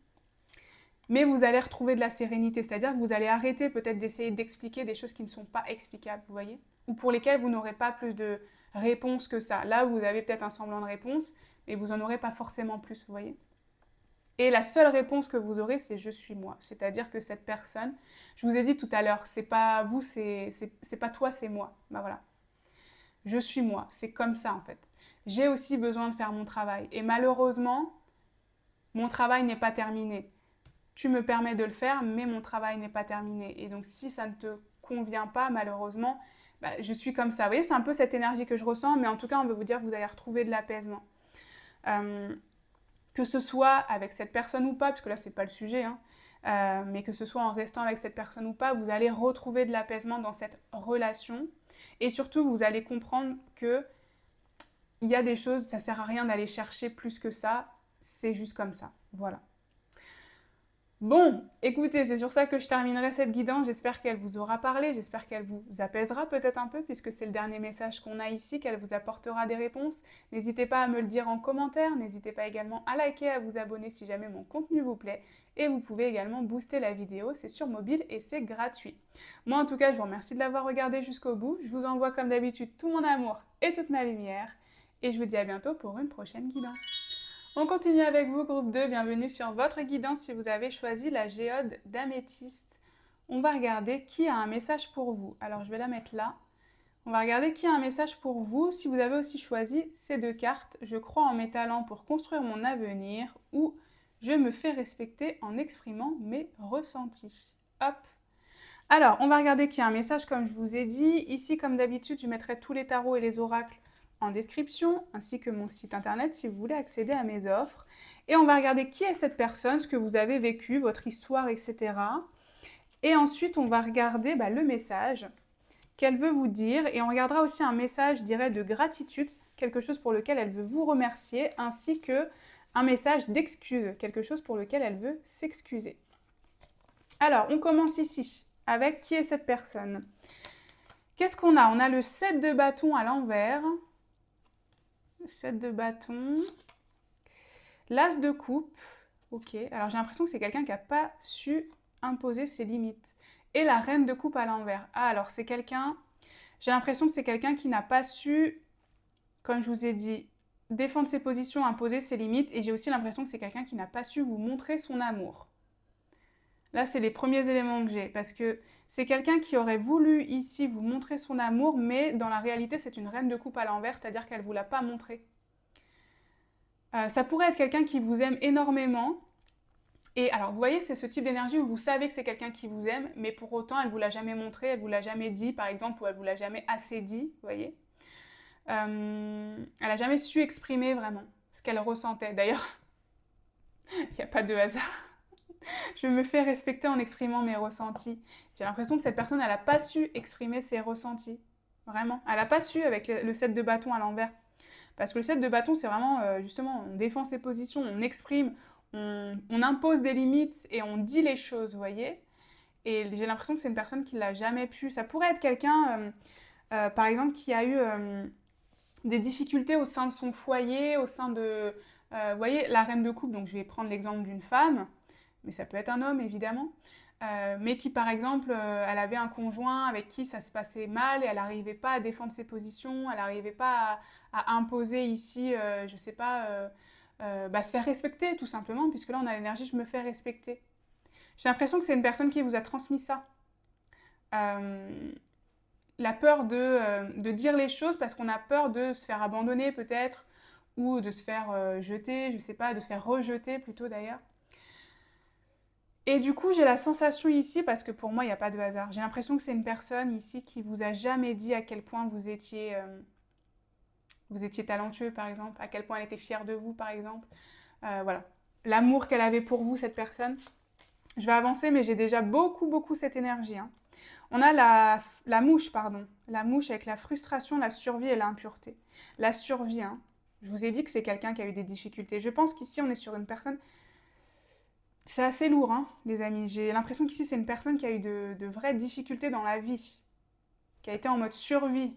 Speaker 1: Mais vous allez retrouver de la sérénité, c'est-à-dire que vous allez arrêter peut-être d'essayer d'expliquer des choses qui ne sont pas explicables, vous voyez, ou pour lesquelles vous n'aurez pas plus de réponses que ça. Là, vous avez peut-être un semblant de réponse, mais vous n'en aurez pas forcément plus, vous voyez. Et la seule réponse que vous aurez, c'est je suis moi. C'est-à-dire que cette personne, je vous ai dit tout à l'heure, c'est pas vous, c'est pas toi, c'est moi. Ben voilà. Je suis moi, c'est comme ça en fait. J'ai aussi besoin de faire mon travail. Et malheureusement, mon travail n'est pas terminé. Tu me permets de le faire, mais mon travail n'est pas terminé. Et donc si ça ne te convient pas, malheureusement, bah, je suis comme ça. Vous voyez, c'est un peu cette énergie que je ressens, mais en tout cas, on veut vous dire que vous allez retrouver de l'apaisement. Que ce soit avec cette personne ou pas, parce que là, c'est pas le sujet, hein, mais que ce soit en restant avec cette personne ou pas, vous allez retrouver de l'apaisement dans cette relation. Et surtout, vous allez comprendre que il y a des choses, ça sert à rien d'aller chercher plus que ça, c'est juste comme ça. Voilà. Bon, écoutez, c'est sur ça que je terminerai cette guidance. J'espère qu'elle vous aura parlé, j'espère qu'elle vous apaisera peut-être un peu, puisque c'est le dernier message qu'on a ici, qu'elle vous apportera des réponses. N'hésitez pas à me le dire en commentaire, n'hésitez pas également à liker, à vous abonner si jamais mon contenu vous plaît. Et vous pouvez également booster la vidéo, c'est sur mobile et c'est gratuit. Moi en tout cas, je vous remercie de l'avoir regardé jusqu'au bout. Je vous envoie comme d'habitude tout mon amour et toute ma lumière. Et je vous dis à bientôt pour une prochaine guidance. On continue avec vous, groupe 2. Bienvenue sur votre guidance si vous avez choisi la géode d'améthyste. On va regarder qui a un message pour vous. Alors, je vais la mettre là. On va regarder qui a un message pour vous. Si vous avez aussi choisi ces deux cartes, je crois en mes talents pour construire mon avenir ou je me fais respecter en exprimant mes ressentis. Hop. Alors, on va regarder qui a un message comme je vous ai dit. Ici, comme d'habitude, je mettrai tous les tarots et les oracles en description, ainsi que mon site internet si vous voulez accéder à mes offres. Et on va regarder qui est cette personne, ce que vous avez vécu, votre histoire, etc. Et ensuite, on va regarder le message qu'elle veut vous dire. Et on regardera aussi un message, je dirais, de gratitude, quelque chose pour lequel elle veut vous remercier, ainsi que un message d'excuse, quelque chose pour lequel elle veut s'excuser. Alors, on commence ici avec qui est cette personne. Qu'est-ce qu'on a? On a le 7 de bâton à l'envers. 7 de bâton. L'as de coupe. Ok, alors j'ai l'impression que c'est quelqu'un qui n'a pas su imposer ses limites. Et la reine de coupe à l'envers. Ah, alors c'est quelqu'un... J'ai l'impression que c'est quelqu'un qui n'a pas su, comme je vous ai dit, défendre ses positions, imposer ses limites. Et j'ai aussi l'impression que c'est quelqu'un qui n'a pas su vous montrer son amour. Là, c'est les premiers éléments que j'ai. Parce que c'est quelqu'un qui aurait voulu ici vous montrer son amour, mais dans la réalité, c'est une reine de coupe à l'envers, c'est-à-dire qu'elle ne vous l'a pas montré. Ça pourrait être quelqu'un qui vous aime énormément. Et alors, vous voyez, c'est ce type d'énergie où vous savez que c'est quelqu'un qui vous aime, mais pour autant, elle ne vous l'a jamais montré, elle ne vous l'a jamais dit, par exemple, ou elle ne vous l'a jamais assez dit, vous voyez. Elle n'a jamais su exprimer vraiment ce qu'elle ressentait. D'ailleurs, il n'y a pas de hasard. Je me fais respecter en exprimant mes ressentis. J'ai l'impression que cette personne, elle n'a pas su exprimer ses ressentis. Vraiment. Elle n'a pas su avec le 7 de bâton à l'envers. Parce que le 7 de bâton, c'est vraiment, justement, on défend ses positions, on exprime, on impose des limites et on dit les choses, vous voyez. Et j'ai l'impression que c'est une personne qui ne l'a jamais pu. Ça pourrait être quelqu'un, par exemple, qui a eu des difficultés au sein de son foyer, au sein de... vous voyez, la reine de coupe, donc je vais prendre l'exemple d'une femme, mais ça peut être un homme, évidemment. Mais qui, par exemple, elle avait un conjoint avec qui ça se passait mal et elle n'arrivait pas à défendre ses positions, elle n'arrivait pas à imposer ici, je ne sais pas, se faire respecter, tout simplement, puisque là, on a l'énergie, je me fais respecter. J'ai l'impression que c'est une personne qui vous a transmis ça. La peur de dire les choses parce qu'on a peur de se faire abandonner, peut-être, ou de se faire jeter, je ne sais pas, de se faire rejeter, plutôt, d'ailleurs. Et du coup, j'ai la sensation ici, parce que pour moi, il n'y a pas de hasard, j'ai l'impression que c'est une personne ici qui vous a jamais dit à quel point vous étiez talentueux, par exemple, à quel point elle était fière de vous, par exemple. Voilà. L'amour qu'elle avait pour vous, cette personne. Je vais avancer, mais j'ai déjà beaucoup, beaucoup cette énergie. Hein. On a la mouche, pardon. La mouche avec la frustration, la survie et l'impureté. La survie, hein. Je vous ai dit que c'est quelqu'un qui a eu des difficultés. Je pense qu'ici, on est sur une personne... C'est assez lourd, hein, les amis. J'ai l'impression qu'ici, c'est une personne qui a eu de vraies difficultés dans la vie, qui a été en mode survie,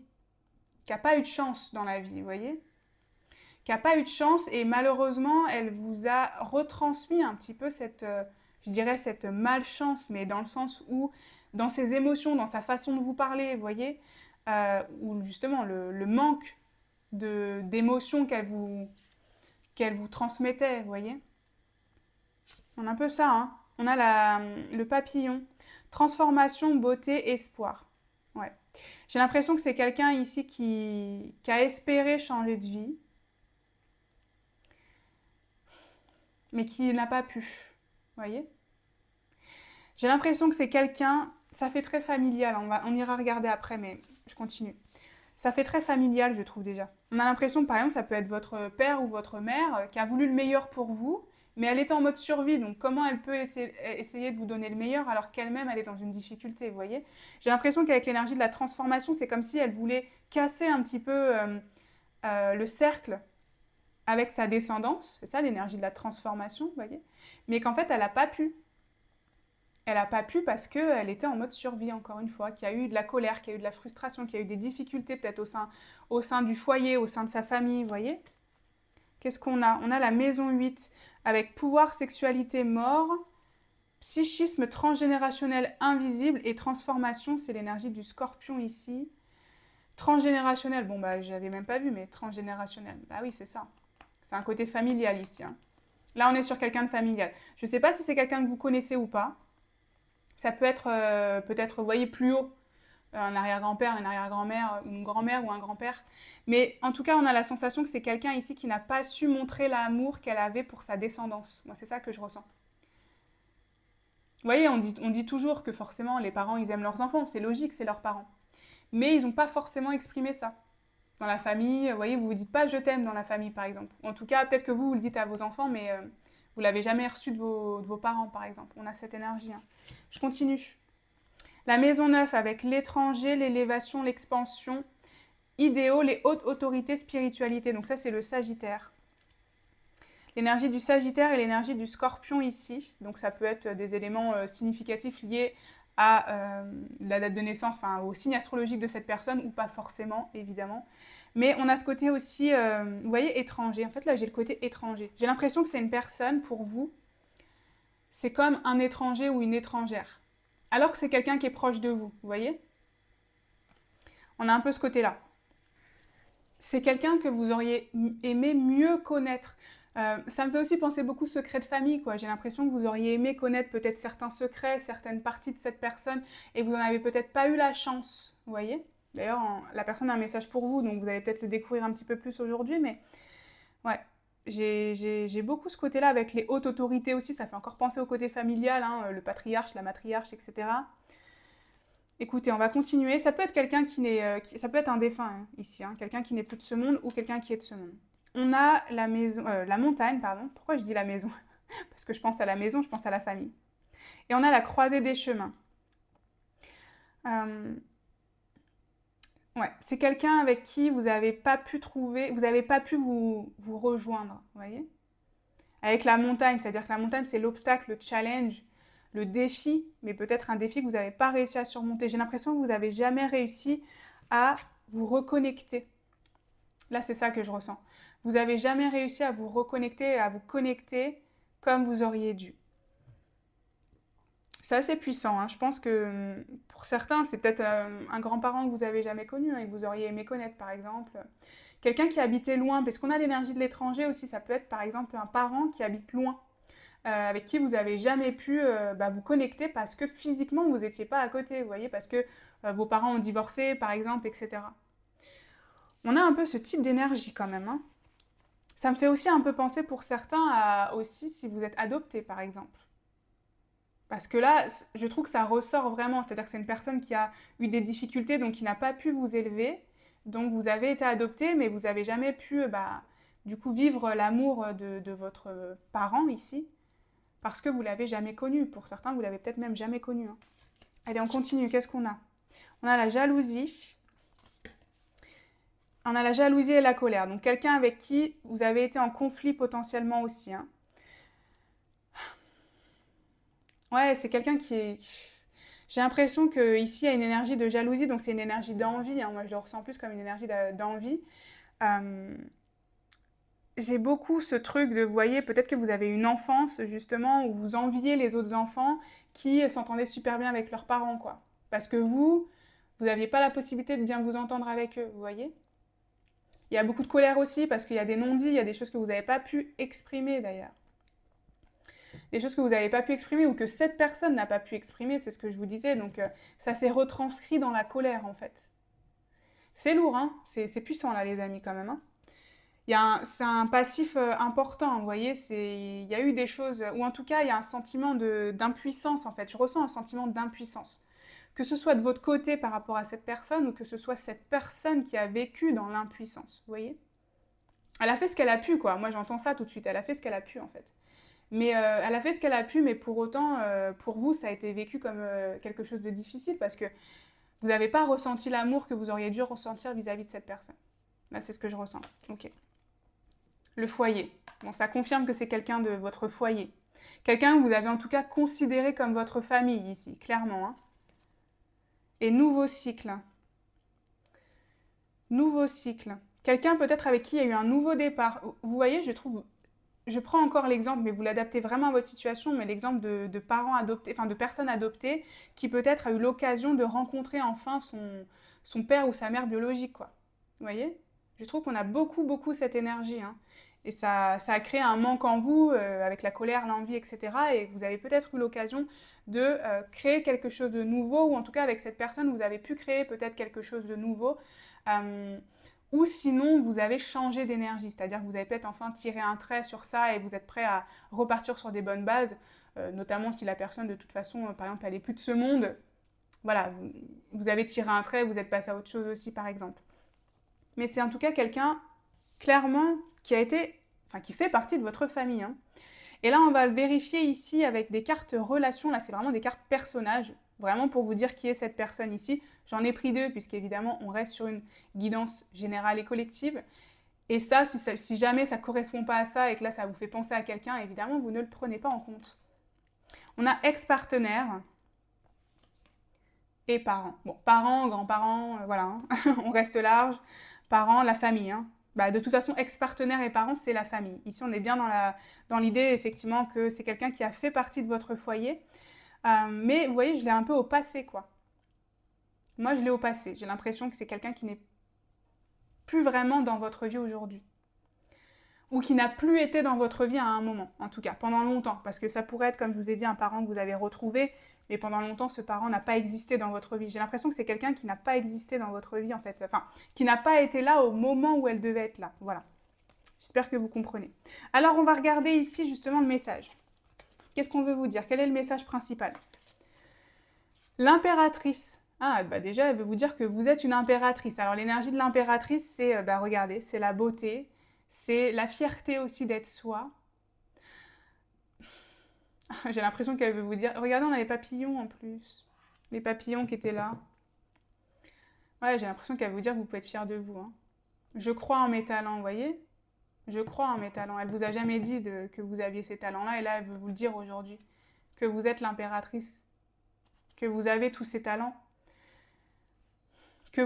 Speaker 1: qui n'a pas eu de chance dans la vie, vous voyez, qui n'a pas eu de chance et malheureusement, elle vous a retransmis un petit peu cette, je dirais, cette malchance, mais dans le sens où, dans ses émotions, dans sa façon de vous parler, vous voyez, où justement le manque d'émotions qu'elle vous transmettait, vous voyez. On a un peu ça, hein. On a le papillon. Transformation, beauté, espoir. Ouais. J'ai l'impression que c'est quelqu'un ici qui a espéré changer de vie, mais qui n'a pas pu. Vous voyez? J'ai l'impression que c'est quelqu'un ça fait très familial, on ira regarder après, mais je continue. Ça fait très familial, je trouve déjà. On a l'impression que par exemple, ça peut être votre père ou votre mère qui a voulu le meilleur pour vous, mais elle est en mode survie, donc comment elle peut essayer de vous donner le meilleur alors qu'elle-même, elle est dans une difficulté, vous voyez? J'ai l'impression qu'avec l'énergie de la transformation, c'est comme si elle voulait casser un petit peu le cercle avec sa descendance, c'est ça l'énergie de la transformation, vous voyez? Mais qu'en fait, elle n'a pas pu. Elle n'a pas pu parce qu'elle était en mode survie, encore une fois, qu'il y a eu de la colère, qu'il y a eu de la frustration, qu'il y a eu des difficultés peut-être au sein du foyer, au sein de sa famille, vous voyez? Qu'est-ce qu'on a? On a la maison 8 avec pouvoir, sexualité, mort, psychisme transgénérationnel invisible et transformation, c'est l'énergie du scorpion ici. Transgénérationnel, bon bah j'avais même pas vu, mais transgénérationnel, bah oui c'est ça. C'est un côté familial ici. Hein. Là on est sur quelqu'un de familial. Je ne sais pas si c'est quelqu'un que vous connaissez ou pas. Ça peut être peut-être, vous voyez, plus haut, un arrière-grand-père, une arrière-grand-mère, une grand-mère ou un grand-père. Mais en tout cas, on a la sensation que c'est quelqu'un ici qui n'a pas su montrer l'amour qu'elle avait pour sa descendance. Moi, c'est ça que je ressens. Vous voyez, on dit toujours que forcément, les parents, ils aiment leurs enfants. C'est logique, c'est leurs parents. Mais ils n'ont pas forcément exprimé ça. Dans la famille, vous voyez, vous ne vous dites pas je t'aime dans la famille, par exemple. Ou en tout cas, peut-être que vous le dites à vos enfants, mais vous l'avez jamais reçu de vos parents, par exemple. On a cette énergie. Hein. Je continue. La maison 9 avec l'étranger, l'élévation, l'expansion, idéaux, les hautes autorités, spiritualité. Donc ça, c'est le Sagittaire. L'énergie du Sagittaire et l'énergie du Scorpion ici. Donc ça peut être des éléments significatifs liés à la date de naissance, enfin au signe astrologique de cette personne, ou pas forcément, évidemment. Mais on a ce côté aussi, vous voyez, étranger. En fait, là, j'ai le côté étranger. J'ai l'impression que c'est une personne, pour vous, c'est comme un étranger ou une étrangère. Alors que c'est quelqu'un qui est proche de vous, vous voyez? On a un peu ce côté-là. C'est quelqu'un que vous auriez aimé mieux connaître. Ça me fait aussi penser beaucoup secret de famille, quoi. J'ai l'impression que vous auriez aimé connaître peut-être certains secrets, certaines parties de cette personne, et vous n'en avez peut-être pas eu la chance, vous voyez? D'ailleurs, la personne a un message pour vous, donc vous allez peut-être le découvrir un petit peu plus aujourd'hui, mais ouais, j'ai beaucoup ce côté-là avec les hautes autorités aussi, ça fait encore penser au côté familial, hein, le patriarche, la matriarche, etc. Écoutez, on va continuer. Ça peut être quelqu'un qui n'est, ça peut être un défunt hein, ici, hein, quelqu'un qui n'est plus de ce monde ou quelqu'un qui est de ce monde. On a la maison, la montagne, pardon. Pourquoi je dis la maison? Parce que je pense à la maison, je pense à la famille. Et on a la croisée des chemins. Euh, ouais, c'est quelqu'un avec qui vous n'avez pas pu trouver, vous n'avez pas pu vous rejoindre, vous voyez? Avec la montagne, c'est-à-dire que la montagne, c'est l'obstacle, le challenge, le défi, mais peut-être un défi que vous n'avez pas réussi à surmonter. J'ai l'impression que vous n'avez jamais réussi à vous reconnecter. Là, c'est ça que je ressens. Vous n'avez jamais réussi à vous reconnecter, à vous connecter comme vous auriez dû. C'est assez puissant. Hein. Je pense que pour certains, c'est peut-être un grand-parent que vous n'avez jamais connu hein, et que vous auriez aimé connaître, par exemple. Quelqu'un qui habitait loin, parce qu'on a l'énergie de l'étranger aussi, ça peut être par exemple un parent qui habite loin, avec qui vous n'avez jamais pu vous connecter parce que physiquement vous n'étiez pas à côté, vous voyez, parce que vos parents ont divorcé par exemple, etc. On a un peu ce type d'énergie quand même. Hein. Ça me fait aussi un peu penser pour certains à aussi si vous êtes adopté par exemple. Parce que là, je trouve que ça ressort vraiment, c'est-à-dire que c'est une personne qui a eu des difficultés, donc qui n'a pas pu vous élever, donc vous avez été adopté, mais vous n'avez jamais pu, du coup, vivre l'amour de votre parent ici, parce que vous l'avez jamais connu. Pour certains, vous l'avez peut-être même jamais connu. Hein. Allez, on continue. Qu'est-ce qu'on a? On a la jalousie. On a la jalousie et la colère. Donc quelqu'un avec qui vous avez été en conflit potentiellement aussi. Hein. Ouais, c'est quelqu'un qui est... J'ai l'impression qu'ici, il y a une énergie de jalousie, donc c'est une énergie d'envie. Hein. Moi, je le ressens plus comme une énergie d'envie. Euh, j'ai beaucoup ce truc de, vous voyez, peut-être que vous avez une enfance, justement, où vous enviez les autres enfants qui s'entendaient super bien avec leurs parents, quoi. Parce que vous n'aviez pas la possibilité de bien vous entendre avec eux, vous voyez. Il y a beaucoup de colère aussi, parce qu'il y a des non-dits, il y a des choses que vous n'avez pas pu exprimer, d'ailleurs. Des choses que vous n'avez pas pu exprimer ou que cette personne n'a pas pu exprimer, c'est ce que je vous disais. Donc ça s'est retranscrit dans la colère en fait. C'est lourd, hein, c'est puissant là les amis quand même. Hein. C'est un passif important, vous voyez, il y a eu des choses, ou en tout cas il y a un sentiment d'impuissance en fait. Je ressens un sentiment d'impuissance. que ce soit de votre côté par rapport à cette personne ou que ce soit cette personne qui a vécu dans l'impuissance, vous voyez? Elle a fait ce qu'elle a pu, quoi. Moi, j'entends ça tout de suite. Elle a fait ce qu'elle a pu, en fait. Mais elle a fait ce qu'elle a pu, mais pour autant, pour vous, ça a été vécu comme quelque chose de difficile parce que vous n'avez pas ressenti l'amour que vous auriez dû ressentir vis-à-vis de cette personne. Là, c'est ce que je ressens. Ok. Le foyer. Bon, ça confirme que c'est quelqu'un de votre foyer. Quelqu'un que vous avez en tout cas considéré comme votre famille ici, clairement. Hein. Et nouveau cycle. Nouveau cycle. Quelqu'un peut-être avec qui il y a eu un nouveau départ. Vous voyez, je prends encore l'exemple, mais vous l'adaptez vraiment à votre situation, mais l'exemple de parents adoptés, enfin de personnes adoptées qui peut-être a eu l'occasion de rencontrer enfin son père ou sa mère biologique, quoi. Vous voyez? Je trouve qu'on a beaucoup cette énergie, hein. Et ça a créé un manque en vous, avec la colère, l'envie, etc. Et vous avez peut-être eu l'occasion de créer quelque chose de nouveau, ou en tout cas avec cette personne, vous avez pu créer peut-être quelque chose de nouveau. Euh, ou sinon, vous avez changé d'énergie, c'est-à-dire que vous avez peut-être enfin tiré un trait sur ça et vous êtes prêt à repartir sur des bonnes bases, notamment si la personne, de toute façon, par exemple, elle n'est plus de ce monde. Voilà, vous avez tiré un trait, vous êtes passé à autre chose aussi, par exemple. Mais c'est en tout cas quelqu'un, clairement, qui a été, enfin, qui fait partie de votre famille. Hein. Et là, on va le vérifier ici avec des cartes relations. Là, c'est vraiment des cartes personnages. Vraiment pour vous dire qui est cette personne ici. J'en ai pris deux, puisqu'évidemment, on reste sur une guidance générale et collective. Et ça, si jamais ça ne correspond pas à ça et que là, ça vous fait penser à quelqu'un, évidemment, vous ne le prenez pas en compte. On a ex-partenaire et parents. Bon, parents, grands-parents, voilà, hein. On reste large. Parents, la famille, hein. Bah, de toute façon, ex-partenaire et parents, c'est la famille. Ici, on est bien dans l'idée, effectivement, que c'est quelqu'un qui a fait partie de votre foyer. Mais vous voyez, je l'ai un peu au passé, quoi. Moi, je l'ai au passé. J'ai l'impression que c'est quelqu'un qui n'est plus vraiment dans votre vie aujourd'hui. Ou qui n'a plus été dans votre vie à un moment, en tout cas, pendant longtemps. Parce que ça pourrait être, comme je vous ai dit, un parent que vous avez retrouvé, mais pendant longtemps, ce parent n'a pas existé dans votre vie. J'ai l'impression que c'est quelqu'un qui n'a pas existé dans votre vie, en fait. Enfin, qui n'a pas été là au moment où elle devait être là. Voilà. J'espère que vous comprenez. Alors, on va regarder ici, justement, le message. Qu'est-ce qu'on veut vous dire? Quel est le message principal? L'impératrice. Ah, bah déjà, elle veut vous dire que vous êtes une impératrice. Alors, l'énergie de l'impératrice, c'est, regardez, c'est la beauté, c'est la fierté aussi d'être soi. J'ai l'impression qu'elle veut vous dire... Regardez, on a les papillons en plus. Les papillons qui étaient là. Ouais, j'ai l'impression qu'elle veut vous dire que vous pouvez être fier de vous. Hein. Je crois en mes talents, vous voyez? Je crois en mes talents. Elle vous a jamais dit que vous aviez ces talents-là, et là, elle veut vous le dire aujourd'hui. Que vous êtes l'impératrice. Que vous avez tous ces talents. Que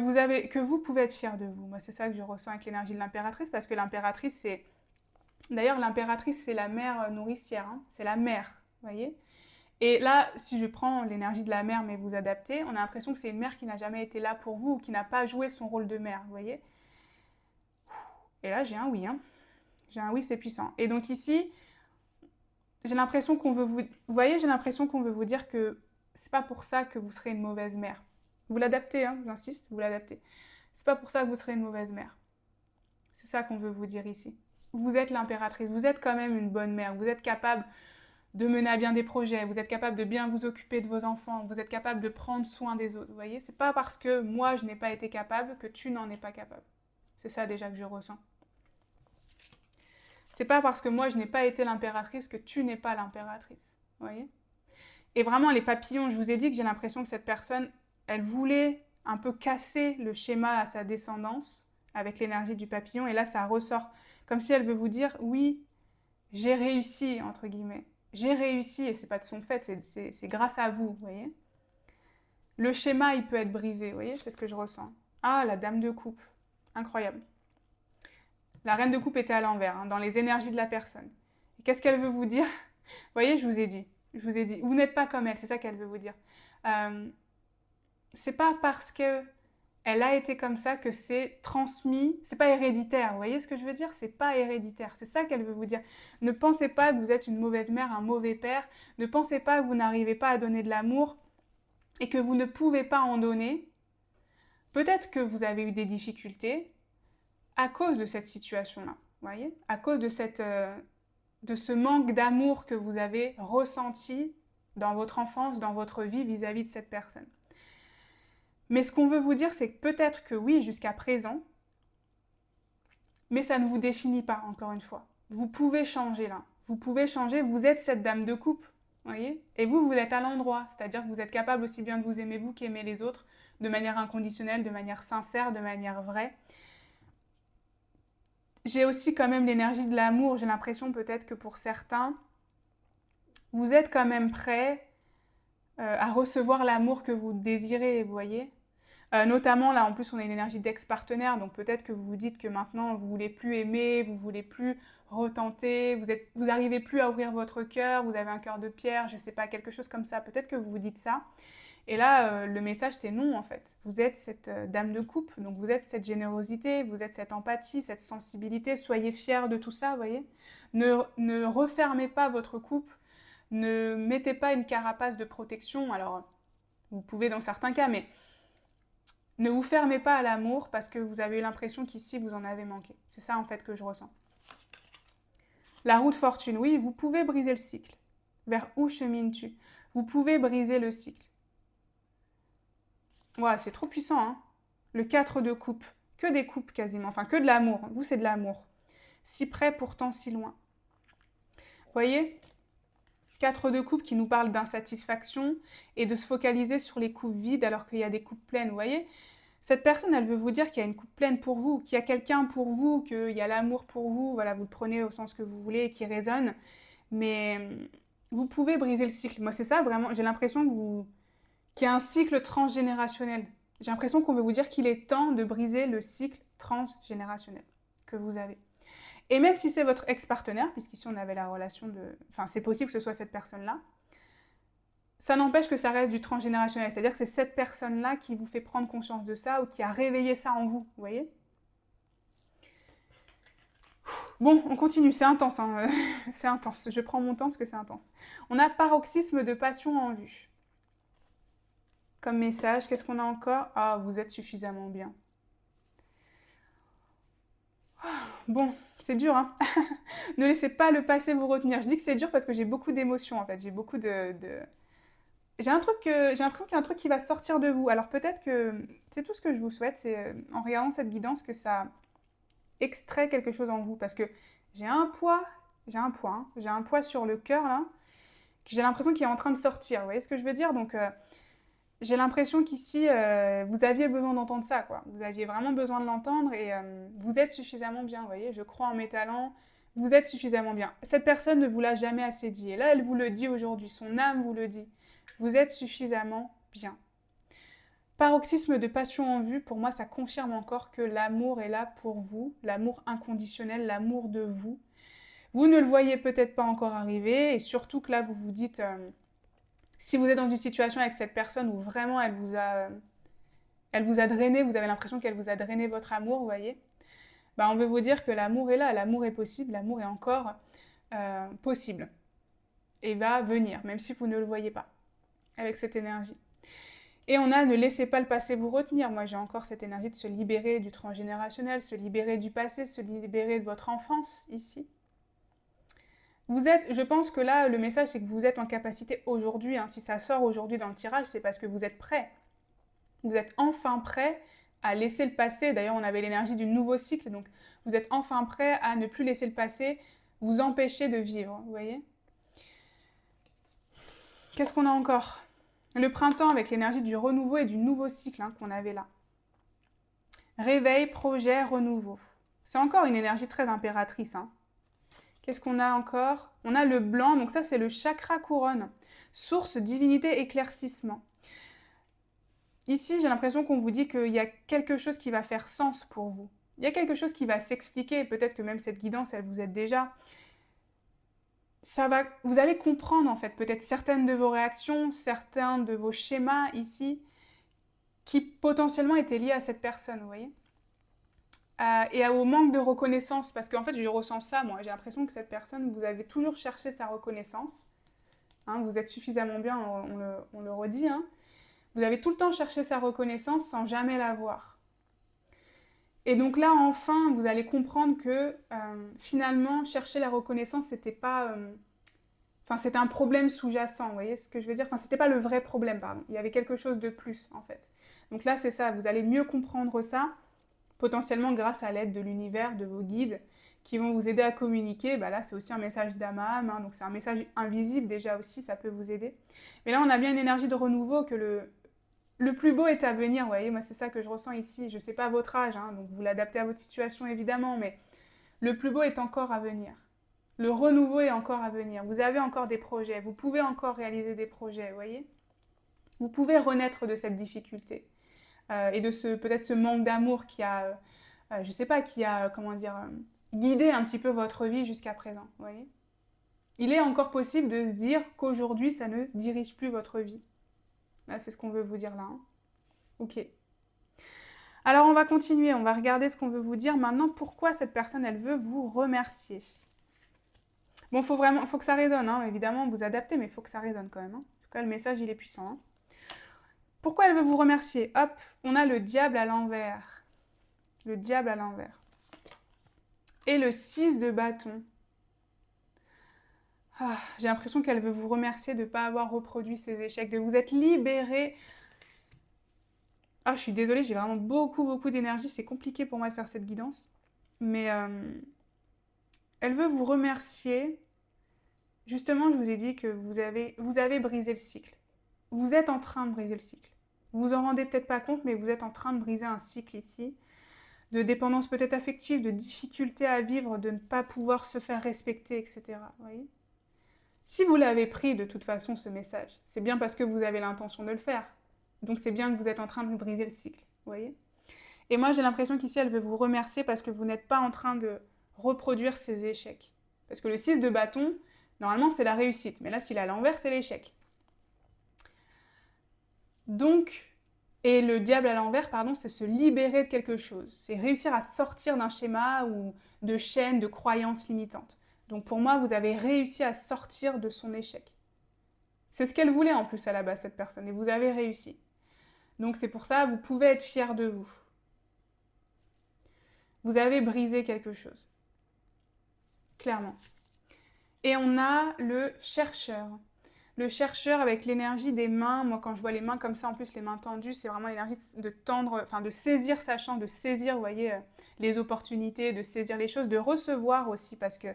Speaker 1: vous pouvez être fier de vous. Moi, c'est ça que je ressens avec l'énergie de l'impératrice, parce que l'impératrice, c'est... D'ailleurs, l'impératrice, c'est la mère nourricière. Hein. C'est la mère, vous voyez? Et là, si je prends l'énergie de la mère, mais vous adaptez, on a l'impression que c'est une mère qui n'a jamais été là pour vous, ou qui n'a pas joué son rôle de mère, vous voyez? Et là, j'ai un oui, hein. J'ai un oui, c'est puissant. Et donc ici, j'ai l'impression qu'on veut vous... Vous voyez, j'ai l'impression qu'on veut vous dire que c'est pas pour ça que vous serez une mauvaise mère. Vous l'adaptez, hein, j'insiste, vous l'adaptez. C'est pas pour ça que vous serez une mauvaise mère. C'est ça qu'on veut vous dire ici. Vous êtes l'impératrice, vous êtes quand même une bonne mère, vous êtes capable de mener à bien des projets, vous êtes capable de bien vous occuper de vos enfants, vous êtes capable de prendre soin des autres, vous voyez? C'est pas parce que moi je n'ai pas été capable que tu n'en es pas capable. C'est ça déjà que je ressens. C'est pas parce que moi je n'ai pas été l'impératrice que tu n'es pas l'impératrice, vous voyez? Et vraiment les papillons, je vous ai dit que j'ai l'impression que cette personne, elle voulait un peu casser le schéma à sa descendance avec l'énergie du papillon, et là ça ressort comme si elle veut vous dire oui, j'ai réussi entre guillemets. J'ai réussi et c'est pas de son fait, c'est grâce à vous, vous voyez. Le schéma, il peut être brisé, vous voyez, c'est ce que je ressens. Ah, la dame de coupe, incroyable. La reine de coupe était à l'envers, hein, dans les énergies de la personne. Qu'est-ce qu'elle veut vous dire? Vous voyez, je vous ai dit, vous n'êtes pas comme elle, c'est ça qu'elle veut vous dire. C'est pas parce que elle a été comme ça que c'est transmis, c'est pas héréditaire, vous voyez ce que je veux dire? C'est pas héréditaire, c'est ça qu'elle veut vous dire. Ne pensez pas que vous êtes une mauvaise mère, un mauvais père, ne pensez pas que vous n'arrivez pas à donner de l'amour et que vous ne pouvez pas en donner. Peut-être que vous avez eu des difficultés à cause de cette situation-là, vous voyez? À cause de de ce manque d'amour que vous avez ressenti dans votre enfance, dans votre vie vis-à-vis de cette personne. Mais ce qu'on veut vous dire, c'est que peut-être que oui, jusqu'à présent, mais ça ne vous définit pas, encore une fois. Vous pouvez changer là. Vous pouvez changer, vous êtes cette dame de coupe, voyez. Et vous, vous êtes à l'endroit, c'est-à-dire que vous êtes capable aussi bien de vous aimer vous qu'aimer les autres, de manière inconditionnelle, de manière sincère, de manière vraie. J'ai aussi quand même l'énergie de l'amour, j'ai l'impression peut-être que pour certains, vous êtes quand même prêts à recevoir l'amour que vous désirez, vous voyez. Notamment, là, en plus, on a une énergie d'ex-partenaire, donc peut-être que vous vous dites que maintenant, vous voulez plus aimer, vous voulez plus retenter, vous n'arrivez plus à ouvrir votre cœur, vous avez un cœur de pierre, je sais pas, quelque chose comme ça. Peut-être que vous vous dites ça. Et là, le message, c'est non, en fait. Vous êtes cette dame de coupe, donc vous êtes cette générosité, vous êtes cette empathie, cette sensibilité. Soyez fiers de tout ça, vous voyez. Ne refermez pas votre coupe, ne mettez pas une carapace de protection. Alors, vous pouvez dans certains cas, mais ne vous fermez pas à l'amour parce que vous avez eu l'impression qu'ici, vous en avez manqué. C'est ça, en fait, que je ressens. La roue de fortune, oui, vous pouvez briser le cycle. Vers où chemines-tu? Vous pouvez briser le cycle. Voilà, c'est trop puissant, hein. Le 4 de coupe. Que des coupes quasiment, enfin que de l'amour. Vous, c'est de l'amour. Si près, pourtant si loin. Vous voyez, 4 de coupe qui nous parle d'insatisfaction et de se focaliser sur les coupes vides alors qu'il y a des coupes pleines, vous voyez. Cette personne, elle veut vous dire qu'il y a une coupe pleine pour vous, qu'il y a quelqu'un pour vous, qu'il y a l'amour pour vous, voilà, vous le prenez au sens que vous voulez et qui résonne. Mais vous pouvez briser le cycle. Moi, c'est ça, vraiment, j'ai l'impression qu'il y a un cycle transgénérationnel. J'ai l'impression qu'on veut vous dire qu'il est temps de briser le cycle transgénérationnel que vous avez. Et même si c'est votre ex-partenaire, puisqu'ici on avait la relation de... Enfin, c'est possible que ce soit cette personne-là, ça n'empêche que ça reste du transgénérationnel. C'est-à-dire que c'est cette personne-là qui vous fait prendre conscience de ça ou qui a réveillé ça en vous, vous voyez. Bon, on continue, c'est intense, hein. C'est intense. Je prends mon temps parce que c'est intense. On a paroxysme de passion en vue. Comme message, qu'est-ce qu'on a encore? Ah, vous êtes suffisamment bien. Bon, c'est dur, hein. Ne laissez pas le passé vous retenir. Je dis que c'est dur parce que j'ai beaucoup d'émotions, en fait. J'ai beaucoup de... J'ai l'impression qu'il y a un truc qui va sortir de vous. Alors peut-être que c'est tout ce que je vous souhaite, c'est en regardant cette guidance que ça extrait quelque chose en vous. Parce que j'ai un poids, j'ai un poids sur le cœur là, que j'ai l'impression qu'il est en train de sortir. Vous voyez ce que je veux dire? Donc j'ai l'impression qu'ici, vous aviez besoin d'entendre ça, quoi. Vous aviez vraiment besoin de l'entendre et vous êtes suffisamment bien, vous voyez. Je crois en mes talents, vous êtes suffisamment bien. Cette personne ne vous l'a jamais assez dit. Et là, elle vous le dit aujourd'hui, son âme vous le dit. Vous êtes suffisamment bien. Paroxysme de passion en vue, pour moi, ça confirme encore que l'amour est là pour vous, l'amour inconditionnel, l'amour de vous. Vous ne le voyez peut-être pas encore arriver, et surtout que là, vous vous dites, si vous êtes dans une situation avec cette personne où vraiment elle vous a drainé, vous avez l'impression qu'elle vous a drainé votre amour, vous voyez, bah, on veut vous dire que l'amour est là, l'amour est possible, l'amour est encore possible, et va venir, même si vous ne le voyez pas, avec cette énergie. Et on a ne laissez pas le passé vous retenir. Moi, j'ai encore cette énergie de se libérer du transgénérationnel, se libérer du passé, se libérer de votre enfance ici. Vous êtes, je pense que là, le message, c'est que vous êtes en capacité aujourd'hui. Hein, si ça sort aujourd'hui dans le tirage, c'est parce que vous êtes prêt. Vous êtes enfin prêt à laisser le passé. D'ailleurs, on avait l'énergie du nouveau cycle, donc vous êtes enfin prêt à ne plus laisser le passé vous empêcher de vivre. Vous voyez? Qu'est-ce qu'on a encore? Le printemps avec l'énergie du renouveau et du nouveau cycle hein, qu'on avait là. Réveil, projet, renouveau. C'est encore une énergie très impératrice. Hein. Qu'est-ce qu'on a encore? On a le blanc, donc ça c'est le chakra couronne. Source, divinité, éclaircissement. Ici, j'ai l'impression qu'on vous dit qu'il y a quelque chose qui va faire sens pour vous. Il y a quelque chose qui va s'expliquer, peut-être que même cette guidance, elle vous aide déjà. Vous allez comprendre en fait peut-être certaines de vos réactions, certains de vos schémas ici, qui potentiellement étaient liés à cette personne, vous voyez, et au manque de reconnaissance, parce qu'en fait je ressens ça, moi, j'ai l'impression que cette personne, vous avez toujours cherché sa reconnaissance, hein, vous êtes suffisamment bien, on le redit, hein, vous avez tout le temps cherché sa reconnaissance sans jamais l'avoir. Et donc là, enfin, vous allez comprendre que finalement, chercher la reconnaissance, c'était pas... Enfin, c'était un problème sous-jacent, vous voyez ce que je veux dire? Enfin, c'était pas le vrai problème, pardon. Il y avait quelque chose de plus, en fait. Donc là, c'est ça, vous allez mieux comprendre ça, potentiellement grâce à l'aide de l'univers, de vos guides, qui vont vous aider à communiquer. Bah là, c'est aussi un message d'âme à âme, hein, donc c'est un message invisible déjà aussi, ça peut vous aider. Mais là, on a bien une énergie de renouveau, que le plus beau est à venir, vous voyez, moi c'est ça que je ressens ici. Je ne sais pas votre âge, hein, donc vous l'adaptez à votre situation évidemment, mais le plus beau est encore à venir. Le renouveau est encore à venir. Vous avez encore des projets, vous pouvez encore réaliser des projets, vous voyez. Vous pouvez renaître de cette difficulté et de peut-être ce manque d'amour qui a, je sais pas, qui a, comment dire, guidé un petit peu votre vie jusqu'à présent, vous voyez. Il est encore possible de se dire qu'aujourd'hui, ça ne dirige plus votre vie. Là, c'est ce qu'on veut vous dire là. Hein. Ok. Alors, on va continuer, on va regarder ce qu'on veut vous dire maintenant. Pourquoi cette personne, elle veut vous remercier? Bon, faut que ça résonne, hein. Évidemment, vous adaptez, mais il faut que ça résonne quand même. Hein. En tout cas, le message, il est puissant. Hein. Pourquoi elle veut vous remercier? Hop, on a le diable à l'envers. Le diable à l'envers. Et le 6 de bâton. Ah, j'ai l'impression qu'elle veut vous remercier de ne pas avoir reproduit ces échecs, de vous être libéré. Ah, je suis désolée, j'ai vraiment beaucoup d'énergie. C'est compliqué pour moi de faire cette guidance. Mais elle veut vous remercier. Justement, je vous ai dit que vous avez brisé le cycle. Vous êtes en train de briser le cycle. Vous vous en rendez peut-être pas compte, mais vous êtes en train de briser un cycle ici. De dépendance peut-être affective, de difficulté à vivre, de ne pas pouvoir se faire respecter, etc. Vous voyez ? Si vous l'avez pris de toute façon, ce message, c'est bien parce que vous avez l'intention de le faire. Donc c'est bien que vous êtes en train de briser le cycle. Vous voyez ? Et moi, j'ai l'impression qu'ici, elle veut vous remercier parce que vous n'êtes pas en train de reproduire ces échecs. Parce que le 6 de bâton, normalement, c'est la réussite. Mais là, s'il est à l'envers, c'est l'échec. Donc, et le diable à l'envers, pardon, c'est se libérer de quelque chose. C'est réussir à sortir d'un schéma ou de chaînes, de croyances limitantes. Donc pour moi, vous avez réussi à sortir de son échec. C'est ce qu'elle voulait en plus à la base, cette personne, et vous avez réussi. Donc c'est pour ça, vous pouvez être fier de vous. Vous avez brisé quelque chose. Clairement. Et on a le chercheur. Le chercheur avec l'énergie des mains, moi quand je vois les mains comme ça, en plus les mains tendues, c'est vraiment l'énergie de tendre, enfin de saisir sa chance, de saisir, vous voyez, les opportunités, de saisir les choses, de recevoir aussi, parce que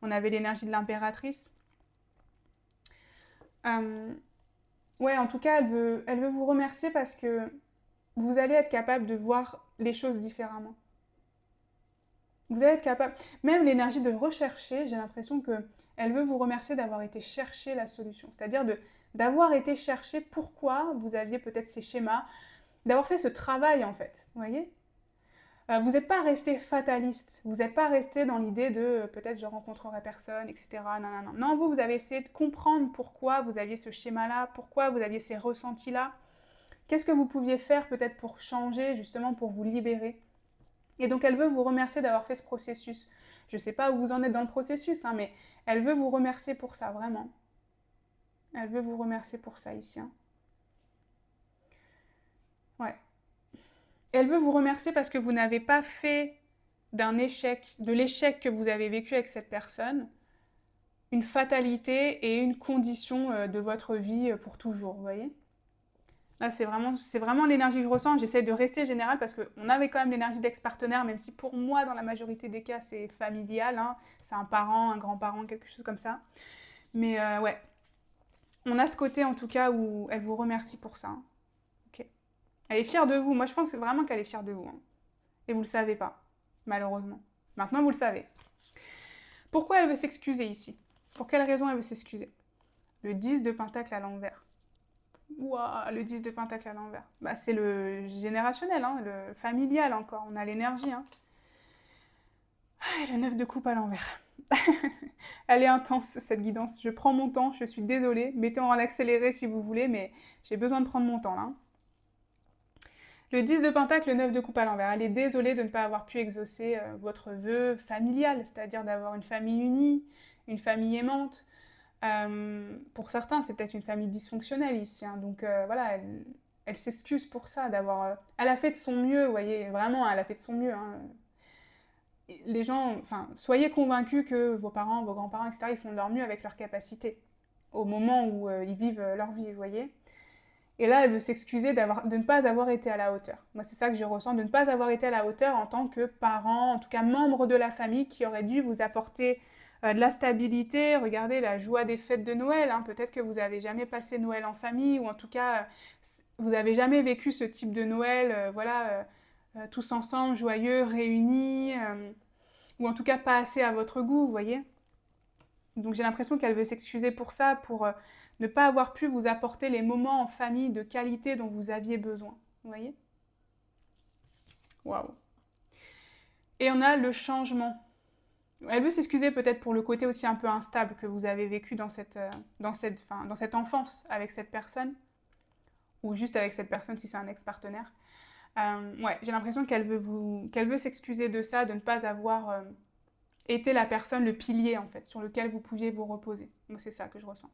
Speaker 1: on avait l'énergie de l'impératrice. Ouais, en tout cas, elle veut vous remercier parce que vous allez être capable de voir les choses différemment. Vous allez être capable, même l'énergie de rechercher, j'ai l'impression que elle veut vous remercier d'avoir été chercher la solution. C'est-à-dire d'avoir été chercher pourquoi vous aviez peut-être ces schémas, d'avoir fait ce travail en fait, vous voyez. Vous n'êtes pas resté fataliste, vous n'êtes pas resté dans l'idée de peut-être je rencontrerai personne, etc. Non, non, non. Non, vous avez essayé de comprendre pourquoi vous aviez ce schéma-là, pourquoi vous aviez ces ressentis-là. Qu'est-ce que vous pouviez faire peut-être pour changer, justement pour vous libérer. Et donc elle veut vous remercier d'avoir fait ce processus. Je ne sais pas où vous en êtes dans le processus, hein, mais elle veut vous remercier pour ça, vraiment. Elle veut vous remercier pour ça ici. Hein. Ouais. Elle veut vous remercier parce que vous n'avez pas fait d'un échec, de l'échec que vous avez vécu avec cette personne, une fatalité et une condition de votre vie pour toujours, vous voyez. Là, c'est vraiment l'énergie que je ressens. J'essaie de rester générale parce qu'on avait quand même l'énergie d'ex-partenaire, même si pour moi, dans la majorité des cas, c'est familial. Hein. C'est un parent, un grand-parent, quelque chose comme ça. Mais ouais, on a ce côté en tout cas où elle vous remercie pour ça. Hein. Ok. Elle est fière de vous. Moi, je pense vraiment qu'elle est fière de vous. Hein. Et vous le savez pas, malheureusement. Maintenant, vous le savez. Pourquoi elle veut s'excuser ici? Pour quelle raison elle veut s'excuser? Le 10 de pentacle à l'envers. Ouah, le 10 de pentacle à l'envers. Bah, c'est le générationnel, hein, le familial encore. On a l'énergie. Hein. Ah, et le 9 de coupe à l'envers. Elle est intense, cette guidance. Je prends mon temps, je suis désolée. Mettez en accéléré si vous voulez, mais j'ai besoin de prendre mon temps là. Le 10 de pentacle, le 9 de coupe à l'envers. Elle est désolée de ne pas avoir pu exaucer votre vœu familial, c'est-à-dire d'avoir une famille unie, une famille aimante. Pour certains, c'est peut-être une famille dysfonctionnelle ici. Hein, donc voilà, elle s'excuse pour ça, d'avoir... elle a fait de son mieux, vous voyez, vraiment, elle a fait de son mieux. Hein. Les gens, enfin, soyez convaincus que vos parents, vos grands-parents, etc., ils font de leur mieux avec leurs capacités, au moment où ils vivent leur vie, vous voyez. Et là, elle veut s'excuser de ne pas avoir été à la hauteur. Moi, c'est ça que je ressens, de ne pas avoir été à la hauteur en tant que parent, en tout cas membre de la famille qui aurait dû vous apporter de la stabilité. Regardez la joie des fêtes de Noël, hein. Peut-être que vous n'avez jamais passé Noël en famille, ou en tout cas, vous n'avez jamais vécu ce type de Noël, tous ensemble, joyeux, réunis, ou en tout cas pas assez à votre goût, vous voyez. Donc j'ai l'impression qu'elle veut s'excuser pour ça, pour ne pas avoir pu vous apporter les moments en famille de qualité dont vous aviez besoin. Vous voyez? Waouh. Et on a le changement. Elle veut s'excuser peut-être pour le côté aussi un peu instable que vous avez vécu dans cette enfance avec cette personne, ou juste avec cette personne si c'est un ex-partenaire. Ouais, j'ai l'impression qu'elle veut s'excuser de ça, de ne pas avoir été la personne, le pilier en fait, sur lequel vous pouviez vous reposer. Moi, c'est ça que je ressens.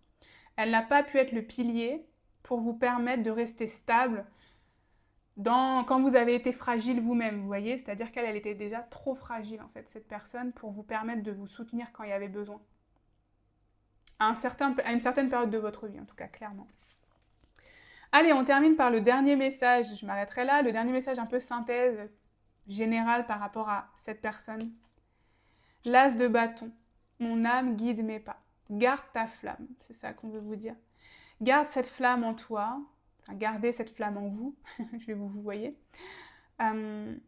Speaker 1: Elle n'a pas pu être le pilier pour vous permettre de rester stable quand vous avez été fragile vous-même, vous voyez. C'est-à-dire qu'elle était déjà trop fragile, en fait, cette personne, pour vous permettre de vous soutenir quand il y avait besoin. À une certaine période de votre vie, en tout cas, clairement. Allez, on termine par le dernier message. Je m'arrêterai là. Le dernier message un peu synthèse générale par rapport à cette personne. L'as de bâton. Mon âme guide mes pas. Garde ta flamme. C'est ça qu'on veut vous dire. Garde cette flamme en toi. Enfin, gardez cette flamme en vous. Je vais vous voyez. Ne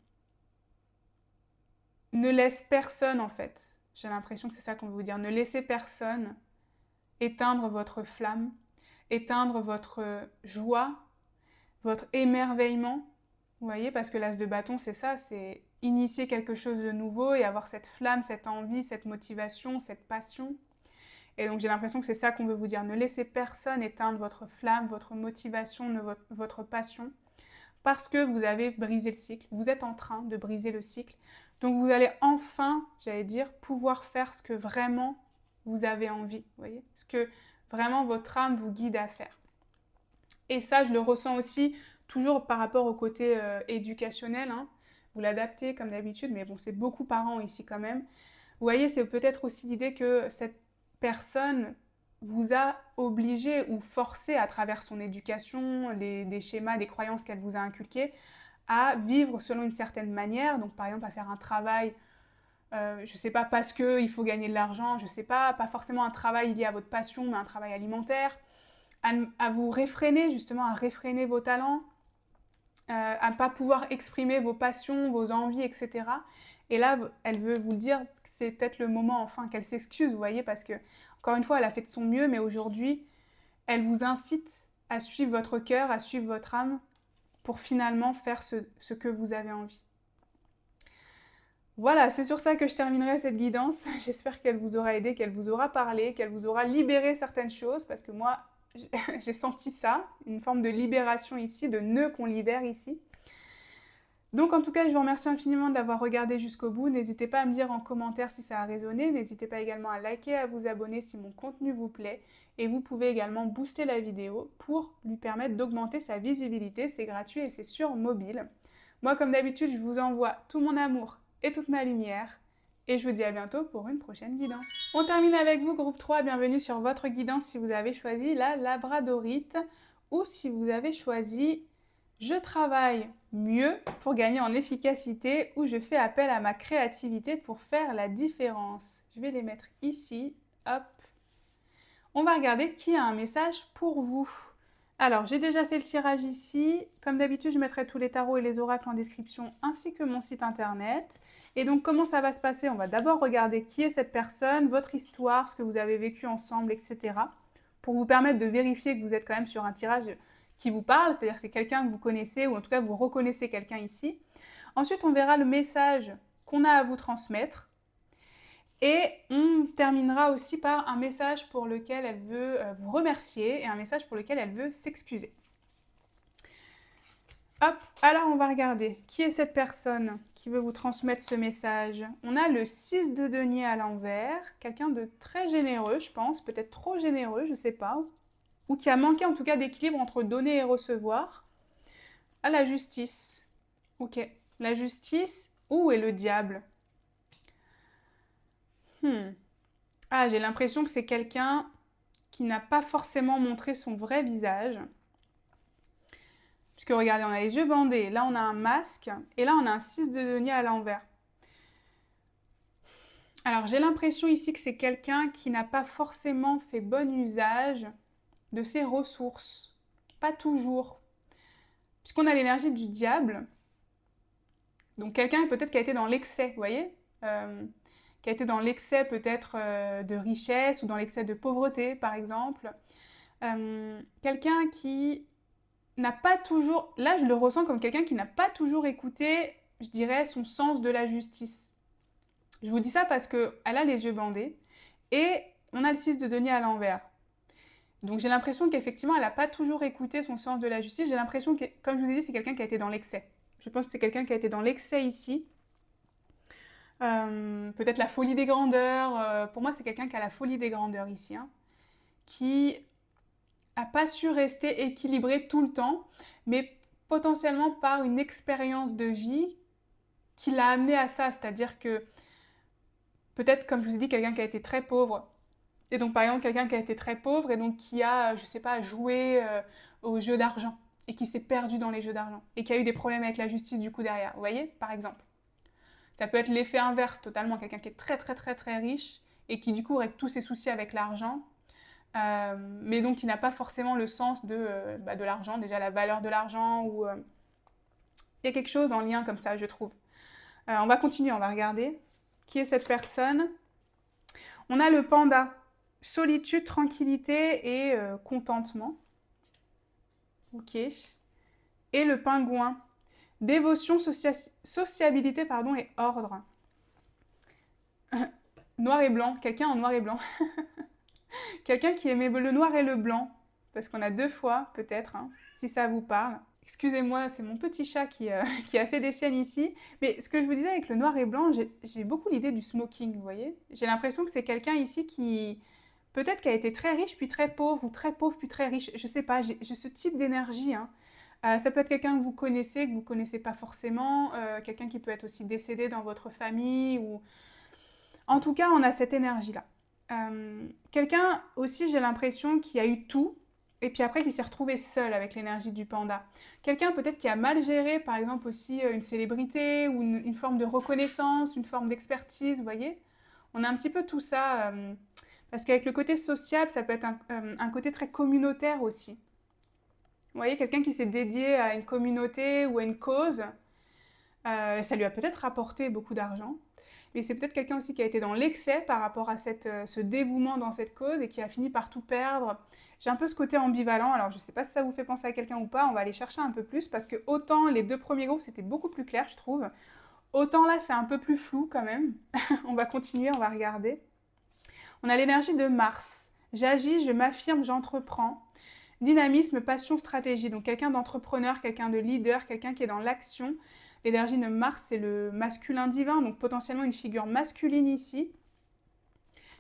Speaker 1: laisse personne, en fait. J'ai l'impression que c'est ça qu'on veut vous dire. Ne laissez personne éteindre votre flamme, éteindre votre joie, votre émerveillement. Vous voyez, parce que l'as de bâton, c'est ça, c'est initier quelque chose de nouveau et avoir cette flamme, cette envie, cette motivation, cette passion. Et donc j'ai l'impression que c'est ça qu'on veut vous dire. Ne laissez personne éteindre votre flamme, votre motivation, votre passion, parce que vous avez brisé le cycle. Vous êtes en train de briser le cycle. Donc vous allez enfin, j'allais dire, pouvoir faire ce que vraiment vous avez envie. Vous voyez, ce que vraiment votre âme vous guide à faire. Et ça, je le ressens aussi toujours par rapport au côté éducationnel. Hein. Vous l'adaptez comme d'habitude, mais bon, c'est beaucoup parents ici quand même. Vous voyez, c'est peut-être aussi l'idée que cette personne vous a obligé ou forcé à travers son éducation, des schémas, des croyances qu'elle vous a inculquées, à vivre selon une certaine manière. Donc par exemple à faire un travail, je ne sais pas, parce qu'il faut gagner de l'argent, je ne sais pas forcément un travail lié à votre passion, mais un travail alimentaire, à vous réfréner justement, à réfréner vos talents, à ne pas pouvoir exprimer vos passions, vos envies, etc. Et là, elle veut vous dire que c'est peut-être le moment enfin qu'elle s'excuse, vous voyez, parce que, encore une fois, elle a fait de son mieux, mais aujourd'hui, elle vous incite à suivre votre cœur, à suivre votre âme, pour finalement faire ce que vous avez envie. Voilà, c'est sur ça que je terminerai cette guidance. J'espère qu'elle vous aura aidé, qu'elle vous aura parlé, qu'elle vous aura libéré certaines choses, parce que moi, j'ai senti ça, une forme de libération ici, de nœud qu'on libère ici. Donc en tout cas, je vous remercie infiniment d'avoir regardé jusqu'au bout. N'hésitez pas à me dire en commentaire si ça a résonné. N'hésitez pas également à liker, à vous abonner si mon contenu vous plaît. Et vous pouvez également booster la vidéo pour lui permettre d'augmenter sa visibilité. C'est gratuit et c'est sur mobile. Moi, comme d'habitude, je vous envoie tout mon amour et toute ma lumière. Et je vous dis à bientôt pour une prochaine guidance. On termine avec vous, groupe 3. Bienvenue sur votre guidance si vous avez choisi la labradorite ou si vous avez choisi je travaille mieux pour gagner en efficacité ou je fais appel à ma créativité pour faire la différence. Je vais les mettre ici. Hop. On va regarder qui a un message pour vous. Alors, j'ai déjà fait le tirage ici. Comme d'habitude, je mettrai tous les tarots et les oracles en description ainsi que mon site internet. Et donc, comment ça va se passer? On va d'abord regarder qui est cette personne, votre histoire, ce que vous avez vécu ensemble, etc. pour vous permettre de vérifier que vous êtes quand même sur un tirage qui vous parle, c'est-à-dire que c'est quelqu'un que vous connaissez ou en tout cas vous reconnaissez quelqu'un ici. Ensuite, on verra le message qu'on a à vous transmettre et on terminera aussi par un message pour lequel elle veut vous remercier et un message pour lequel elle veut s'excuser. Hop, alors on va regarder qui est cette personne qui veut vous transmettre ce message. On a le 6 de denier à l'envers, quelqu'un de très généreux, je pense, peut-être trop généreux, je ne sais pas, ou qui a manqué en tout cas d'équilibre entre donner et recevoir. À la justice. Ok. La justice, où est le diable? Ah, j'ai l'impression que c'est quelqu'un qui n'a pas forcément montré son vrai visage. Puisque regardez, on a les yeux bandés, là on a un masque, et là on a un 6 de denier à l'envers. Alors j'ai l'impression ici que c'est quelqu'un qui n'a pas forcément fait bon usage de ses ressources. Pas toujours. Puisqu'on a l'énergie du diable, donc quelqu'un peut-être qui a été dans l'excès, vous voyez qui a été dans l'excès peut-être de richesse ou dans l'excès de pauvreté par exemple. Quelqu'un qui n'a pas toujours, là je le ressens comme quelqu'un qui n'a pas toujours écouté, je dirais, son sens de la justice. Je vous dis ça parce qu'elle a les yeux bandés et on a le 6 de denier à l'envers. Donc j'ai l'impression qu'effectivement elle n'a pas toujours écouté son sens de la justice. J'ai l'impression que, comme je vous ai dit, c'est quelqu'un qui a été dans l'excès. Je pense que c'est quelqu'un qui a été dans l'excès ici. Peut-être la folie des grandeurs. Pour moi, c'est quelqu'un qui a la folie des grandeurs ici, hein, qui n'a pas su rester équilibré tout le temps, mais potentiellement par une expérience de vie qui l'a amené à ça. C'est-à-dire que peut-être, comme je vous ai dit, quelqu'un qui a été très pauvre. Et donc, par exemple, quelqu'un qui a été très pauvre et donc qui a, je sais pas, joué aux jeux d'argent et qui s'est perdu dans les jeux d'argent et qui a eu des problèmes avec la justice du coup derrière. Vous voyez, par exemple. Ça peut être l'effet inverse totalement, quelqu'un qui est très très très très riche et qui du coup règle tous ses soucis avec l'argent, mais donc qui n'a pas forcément le sens de l'argent, déjà la valeur de l'argent, ou il y a quelque chose en lien comme ça, je trouve. On va continuer, on va regarder. Qui est cette personne? On a le panda. Solitude, tranquillité et contentement. Ok. Et le pingouin. Dévotion, sociabilité pardon, et ordre. Noir et blanc, quelqu'un en noir et blanc. Quelqu'un qui aimait le noir et le blanc, parce qu'on a deux fois peut-être, hein, si ça vous parle. Excusez-moi, c'est mon petit chat qui a fait des siennes ici. Mais ce que je vous disais avec le noir et blanc, j'ai beaucoup l'idée du smoking, vous voyez. J'ai l'impression que c'est quelqu'un ici qui, peut-être qui a été très riche puis très pauvre, ou très pauvre puis très riche. Je sais pas, j'ai ce type d'énergie, hein. Ça peut être quelqu'un que vous connaissez pas forcément, quelqu'un qui peut être aussi décédé dans votre famille, ou... En tout cas, on a cette énergie-là. Quelqu'un aussi, j'ai l'impression, qui a eu tout, et puis après qui s'est retrouvé seul avec l'énergie du panda. Quelqu'un peut-être qui a mal géré, par exemple aussi une célébrité, ou une forme de reconnaissance, une forme d'expertise, vous voyez. On a un petit peu tout ça, parce qu'avec le côté social, ça peut être un côté très communautaire aussi. Vous voyez, quelqu'un qui s'est dédié à une communauté ou à une cause, ça lui a peut-être rapporté beaucoup d'argent, mais c'est peut-être quelqu'un aussi qui a été dans l'excès par rapport à ce dévouement dans cette cause et qui a fini par tout perdre. J'ai un peu ce côté ambivalent, alors je ne sais pas si ça vous fait penser à quelqu'un ou pas, on va aller chercher un peu plus, parce que autant les deux premiers groupes c'était beaucoup plus clair, je trouve, autant là c'est un peu plus flou quand même. On va continuer, on va regarder. On a l'énergie de Mars. J'agis, je m'affirme, j'entreprends. Dynamisme, passion, stratégie. Donc quelqu'un d'entrepreneur, quelqu'un de leader, quelqu'un qui est dans l'action. L'énergie de Mars, c'est le masculin divin, donc potentiellement une figure masculine ici.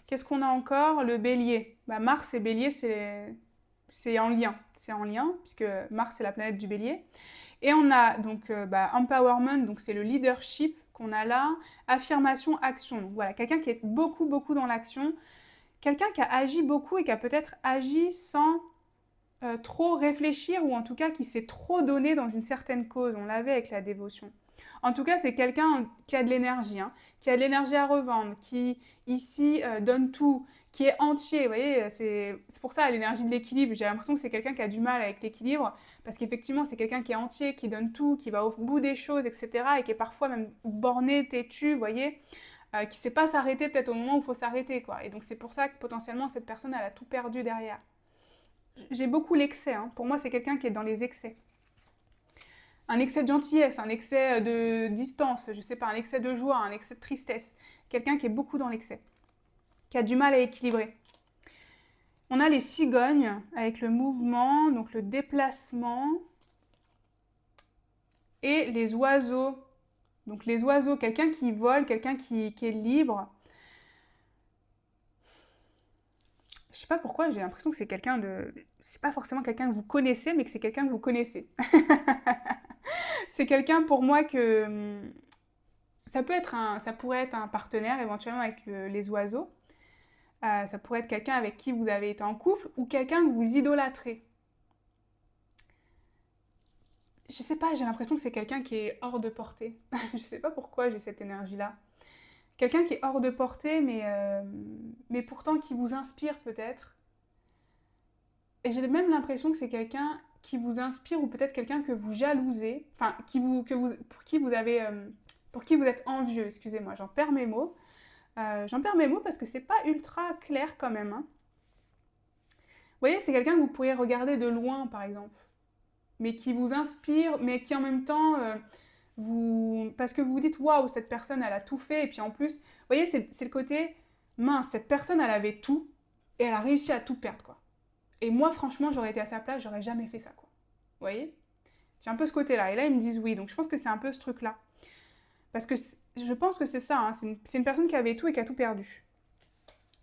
Speaker 1: Qu'est-ce qu'on a encore? Le bélier. Mars et bélier, c'est en lien. C'est en lien, puisque Mars, c'est la planète du bélier. Et on a donc empowerment, donc c'est le leadership qu'on a là. Affirmation, action. Donc voilà, quelqu'un qui est beaucoup, beaucoup dans l'action. Quelqu'un qui a agi beaucoup et qui a peut-être agi sans trop réfléchir, ou en tout cas qui s'est trop donné dans une certaine cause. On l'avait avec la dévotion. En tout cas, c'est quelqu'un qui a de l'énergie, hein, qui a de l'énergie à revendre, qui ici donne tout, qui est entier. Vous voyez, c'est pour ça l'énergie de l'équilibre. J'ai l'impression que c'est quelqu'un qui a du mal avec l'équilibre, parce qu'effectivement, c'est quelqu'un qui est entier, qui donne tout, qui va au bout des choses, etc. Et qui est parfois même borné, têtu, vous voyez, qui ne sait pas s'arrêter peut-être au moment où il faut s'arrêter, quoi. Et donc c'est pour ça que potentiellement cette personne, elle a tout perdu derrière. J'ai beaucoup l'excès, hein. Pour moi, c'est quelqu'un qui est dans les excès. Un excès de gentillesse, un excès de distance, je sais pas, un excès de joie, un excès de tristesse. Quelqu'un qui est beaucoup dans l'excès, qui a du mal à équilibrer. On a les cigognes avec le mouvement, donc le déplacement, et les oiseaux. Donc les oiseaux, quelqu'un qui vole, quelqu'un qui est libre. Je sais pas pourquoi, j'ai l'impression que c'est quelqu'un de... C'est pas forcément quelqu'un que vous connaissez, mais que c'est quelqu'un que vous connaissez. C'est quelqu'un pour moi que... ça pourrait être un partenaire éventuellement avec les oiseaux. Ça pourrait être quelqu'un avec qui vous avez été en couple ou quelqu'un que vous idolâtrez. je sais pas, j'ai l'impression que c'est quelqu'un qui est hors de portée. Je sais pas pourquoi j'ai cette énergie-là. Quelqu'un qui est hors de portée, mais pourtant qui vous inspire peut-être. Et j'ai même l'impression que c'est quelqu'un qui vous inspire ou peut-être quelqu'un que vous jalousez, enfin, pour qui vous êtes envieux, excusez-moi, j'en perds mes mots. J'en perds mes mots parce que c'est pas ultra clair quand même, hein. Vous voyez, c'est quelqu'un que vous pourriez regarder de loin, par exemple, mais qui vous inspire, mais qui en même temps, parce que vous vous dites, waouh, cette personne, elle a tout fait, et puis en plus, vous voyez, c'est le côté, mince, cette personne, elle avait tout, et elle a réussi à tout perdre, quoi. Et moi, franchement, j'aurais été à sa place, j'aurais jamais fait ça, quoi. Vous voyez? J'ai un peu ce côté-là, et là, ils me disent oui, donc je pense que c'est un peu ce truc-là. Parce que je pense que c'est ça, hein, c'est une personne qui avait tout et qui a tout perdu,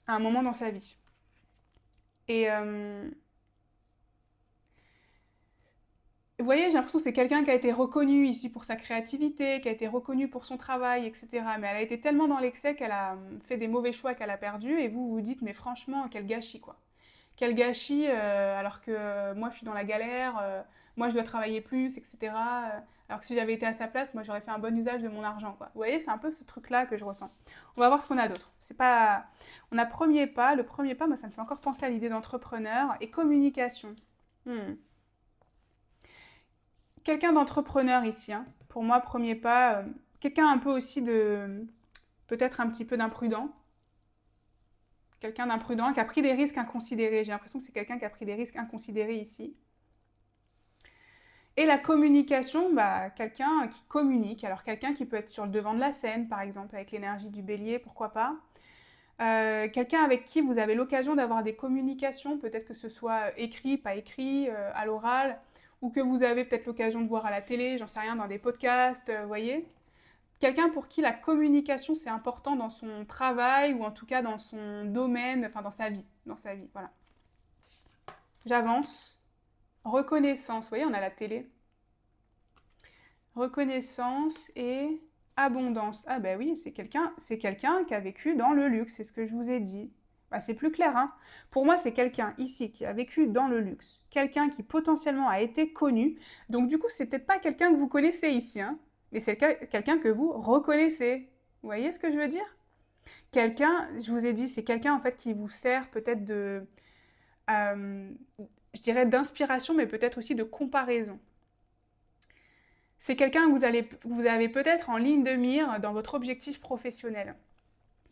Speaker 1: à un moment dans sa vie. Et vous voyez, j'ai l'impression que c'est quelqu'un qui a été reconnu ici pour sa créativité, qui a été reconnu pour son travail, etc. Mais elle a été tellement dans l'excès qu'elle a fait des mauvais choix qu'elle a perdu. Et vous vous dites, mais franchement, quel gâchis, quoi. Quel gâchis, alors que moi je suis dans la galère, moi je dois travailler plus, etc. Alors que si j'avais été à sa place, moi j'aurais fait un bon usage de mon argent, quoi. Vous voyez, c'est un peu ce truc-là que je ressens. On va voir ce qu'on a d'autre. C'est pas... On a premier pas. Le premier pas, moi ça me fait encore penser à l'idée d'entrepreneur et communication. Hmm. Quelqu'un d'entrepreneur ici, hein. Pour moi, premier pas, quelqu'un un peu aussi de... peut-être un petit peu d'imprudent. Quelqu'un d'imprudent qui a pris des risques inconsidérés. J'ai l'impression que c'est quelqu'un qui a pris des risques inconsidérés ici. Et la communication, bah, quelqu'un qui communique. Alors quelqu'un qui peut être sur le devant de la scène, par exemple, avec l'énergie du bélier, pourquoi pas. Quelqu'un avec qui vous avez l'occasion d'avoir des communications, peut-être que ce soit écrit, pas écrit, à l'oral, ou que vous avez peut-être l'occasion de voir à la télé, j'en sais rien, dans des podcasts, vous voyez. Quelqu'un pour qui la communication c'est important dans son travail ou en tout cas dans son domaine, enfin dans sa vie, voilà. J'avance. Reconnaissance, vous voyez, on a la télé. Reconnaissance et abondance. Ah ben oui, c'est quelqu'un qui a vécu dans le luxe, c'est ce que je vous ai dit. Bah, c'est plus clair, hein. Pour moi, c'est quelqu'un ici qui a vécu dans le luxe, quelqu'un qui potentiellement a été connu. Donc du coup, c'est peut-être pas quelqu'un que vous connaissez ici, hein, mais c'est quelqu'un que vous reconnaissez. Vous voyez ce que je veux dire? Quelqu'un, je vous ai dit, c'est quelqu'un en fait qui vous sert peut-être euh, je dirais d'inspiration, mais peut-être aussi de comparaison. C'est quelqu'un que vous avez peut-être en ligne de mire dans votre objectif professionnel.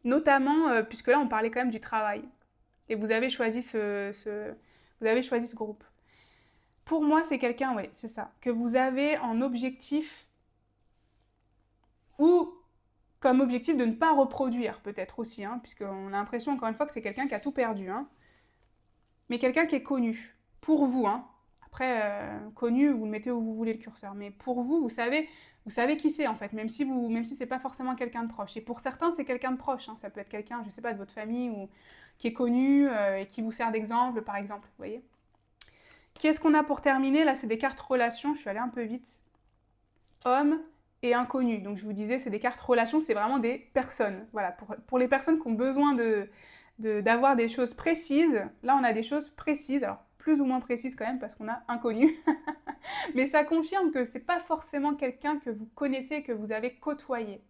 Speaker 1: Notamment, puisque là on parlait quand même du travail. Et vous avez choisi vous avez choisi ce groupe. Pour moi, c'est quelqu'un, oui, c'est ça, que vous avez en objectif ou comme objectif de ne pas reproduire, peut-être aussi, hein, puisqu'on a l'impression encore une fois que c'est quelqu'un qui a tout perdu, hein, mais quelqu'un qui est connu, pour vous, hein. Après, connu, vous le mettez où vous voulez le curseur, mais pour vous, vous savez qui c'est en fait, même si c'est pas forcément quelqu'un de proche. Et pour certains, c'est quelqu'un de proche, hein. Ça peut être quelqu'un, je sais pas, de votre famille ou qui est connu et qui vous sert d'exemple, par exemple, vous voyez. Qu'est-ce qu'on a pour terminer? Là, c'est des cartes relations, je suis allée un peu vite. Homme et inconnu. Donc je vous disais, c'est des cartes relations, c'est vraiment des personnes. Voilà, pour les personnes qui ont besoin d'avoir des choses précises, là on a des choses précises, alors plus ou moins précises quand même parce qu'on a inconnu, mais ça confirme que c'est pas forcément quelqu'un que vous connaissez et que vous avez côtoyé.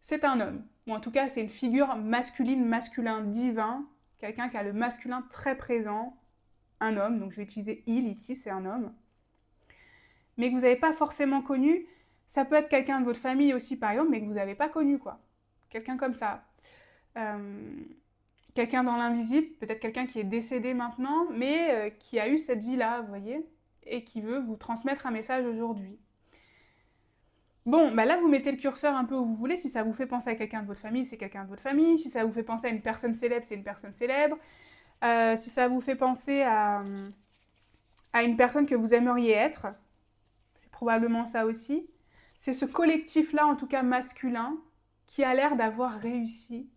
Speaker 1: C'est un homme, ou en tout cas c'est une figure masculine, masculin divin, quelqu'un qui a le masculin très présent, un homme, donc je vais utiliser il ici, c'est un homme, mais que vous n'avez pas forcément connu. Ça peut être quelqu'un de votre famille aussi, par exemple, mais que vous n'avez pas connu, quoi. Quelqu'un comme ça. Euh, Quelqu'un dans l'invisible, peut-être quelqu'un qui est décédé maintenant, mais qui a eu cette vie-là, vous voyez, et qui veut vous transmettre un message aujourd'hui. Bon, bah là, vous mettez le curseur un peu où vous voulez. Si ça vous fait penser à quelqu'un de votre famille, c'est quelqu'un de votre famille. Si ça vous fait penser à une personne célèbre, c'est une personne célèbre. Si ça vous fait penser à une personne que vous aimeriez être, c'est probablement ça aussi. C'est ce collectif-là, en tout cas masculin, qui a l'air d'avoir réussi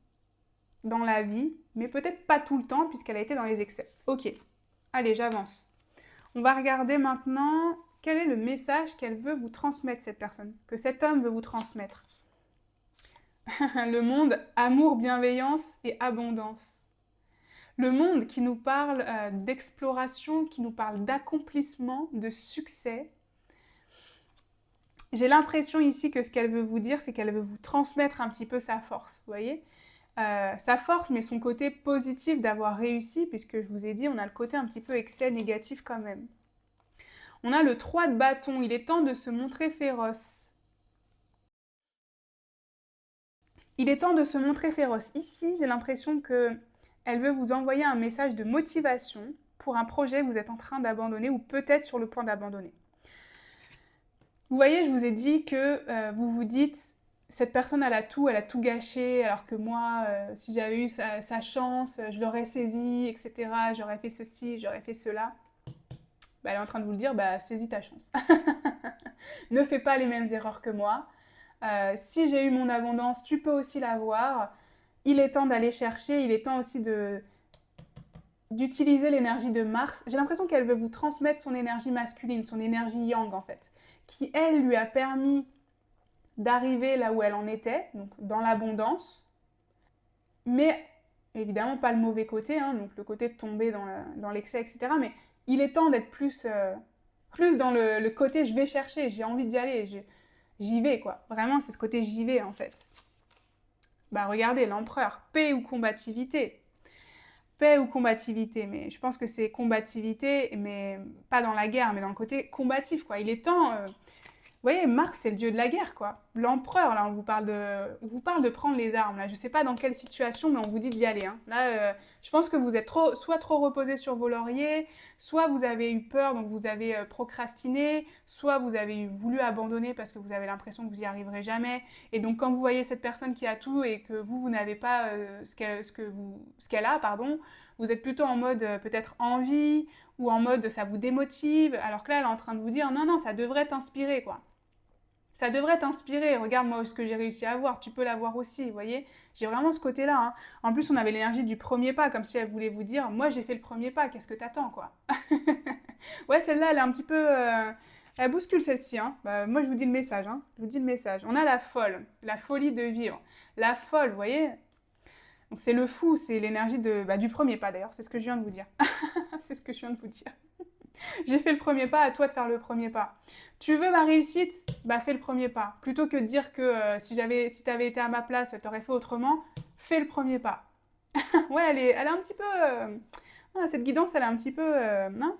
Speaker 1: dans la vie, mais peut-être pas tout le temps, puisqu'elle a été dans les excès. Ok, allez, j'avance. On va regarder maintenant quel est le message qu'elle veut vous transmettre, cette personne, que cet homme veut vous transmettre. Le monde, amour, bienveillance et abondance. Le monde qui nous parle d'exploration, qui nous parle d'accomplissement, de succès, J'ai l'impression ici que ce qu'elle veut vous dire, c'est qu'elle veut vous transmettre un petit peu sa force, vous voyez? Sa force, mais son côté positif d'avoir réussi, puisque je vous ai dit, on a le côté un petit peu excès négatif quand même. On a le 3 de bâton, il est temps de se montrer féroce. Il est temps de se montrer féroce. Ici, j'ai l'impression que elle veut vous envoyer un message de motivation pour un projet que vous êtes en train d'abandonner ou peut-être sur le point d'abandonner. Vous voyez, je vous ai dit que vous vous dites, cette personne elle a tout gâché, alors que moi, si j'avais eu sa chance, je l'aurais saisi, etc. J'aurais fait ceci, j'aurais fait cela. Bah, elle est en train de vous le dire, bah, saisis ta chance. Ne fais pas les mêmes erreurs que moi. Si j'ai eu mon abondance, tu peux aussi l'avoir. Il est temps d'aller chercher, il est temps aussi d'utiliser l'énergie de Mars. J'ai l'impression qu'elle veut vous transmettre son énergie masculine, son énergie yang en fait, qui elle lui a permis d'arriver là où elle en était, donc dans l'abondance, mais évidemment pas le mauvais côté, hein, donc le côté de tomber dans l'excès, etc. Mais il est temps d'être plus dans le côté je vais chercher, j'ai envie d'y aller, j'y vais quoi. Vraiment, c'est ce côté j'y vais en fait. Bah regardez, l'empereur, paix ou combativité. Paix ou combativité, mais je pense que c'est combativité, mais pas dans la guerre, mais dans le côté combatif, quoi. Il est temps, vous voyez, Mars, c'est le dieu de la guerre, quoi. L'empereur, là, on vous parle de prendre les armes, là. Je sais pas dans quelle situation, mais on vous dit d'y aller, hein. Là, je pense que vous êtes soit trop reposé sur vos lauriers, soit vous avez eu peur, donc vous avez procrastiné, soit vous avez voulu abandonner parce que vous avez l'impression que vous y arriverez jamais. Et donc, quand vous voyez cette personne qui a tout et que vous n'avez pas ce qu'elle a, pardon, vous êtes plutôt en mode peut-être envie, ou en mode ça vous démotive, alors que là, elle est en train de vous dire non, non, ça devrait t'inspirer, quoi. Ça devrait t'inspirer. Regarde moi ce que j'ai réussi à avoir, tu peux l'avoir aussi, vous voyez. J'ai vraiment ce côté-là, hein. En plus, on avait l'énergie du premier pas, comme si elle voulait vous dire, moi j'ai fait le premier pas, qu'est-ce que t'attends, quoi. Ouais, celle-là, elle est un petit peu... elle bouscule celle-ci, hein. Bah, moi, je vous dis le message, hein. Je vous dis le message. On a la folle, la folie de vivre. La folle, vous voyez. Donc c'est le fou, c'est l'énergie du premier pas, d'ailleurs. C'est ce que je viens de vous dire. C'est ce que je viens de vous dire. J'ai fait le premier pas, à toi de faire le premier pas. Tu veux ma réussite? Bah fais le premier pas. Plutôt que de dire que si t'avais été à ma place, t'aurais fait autrement, fais le premier pas. Ouais, elle est un petit peu... cette guidance, elle est un petit peu... hein.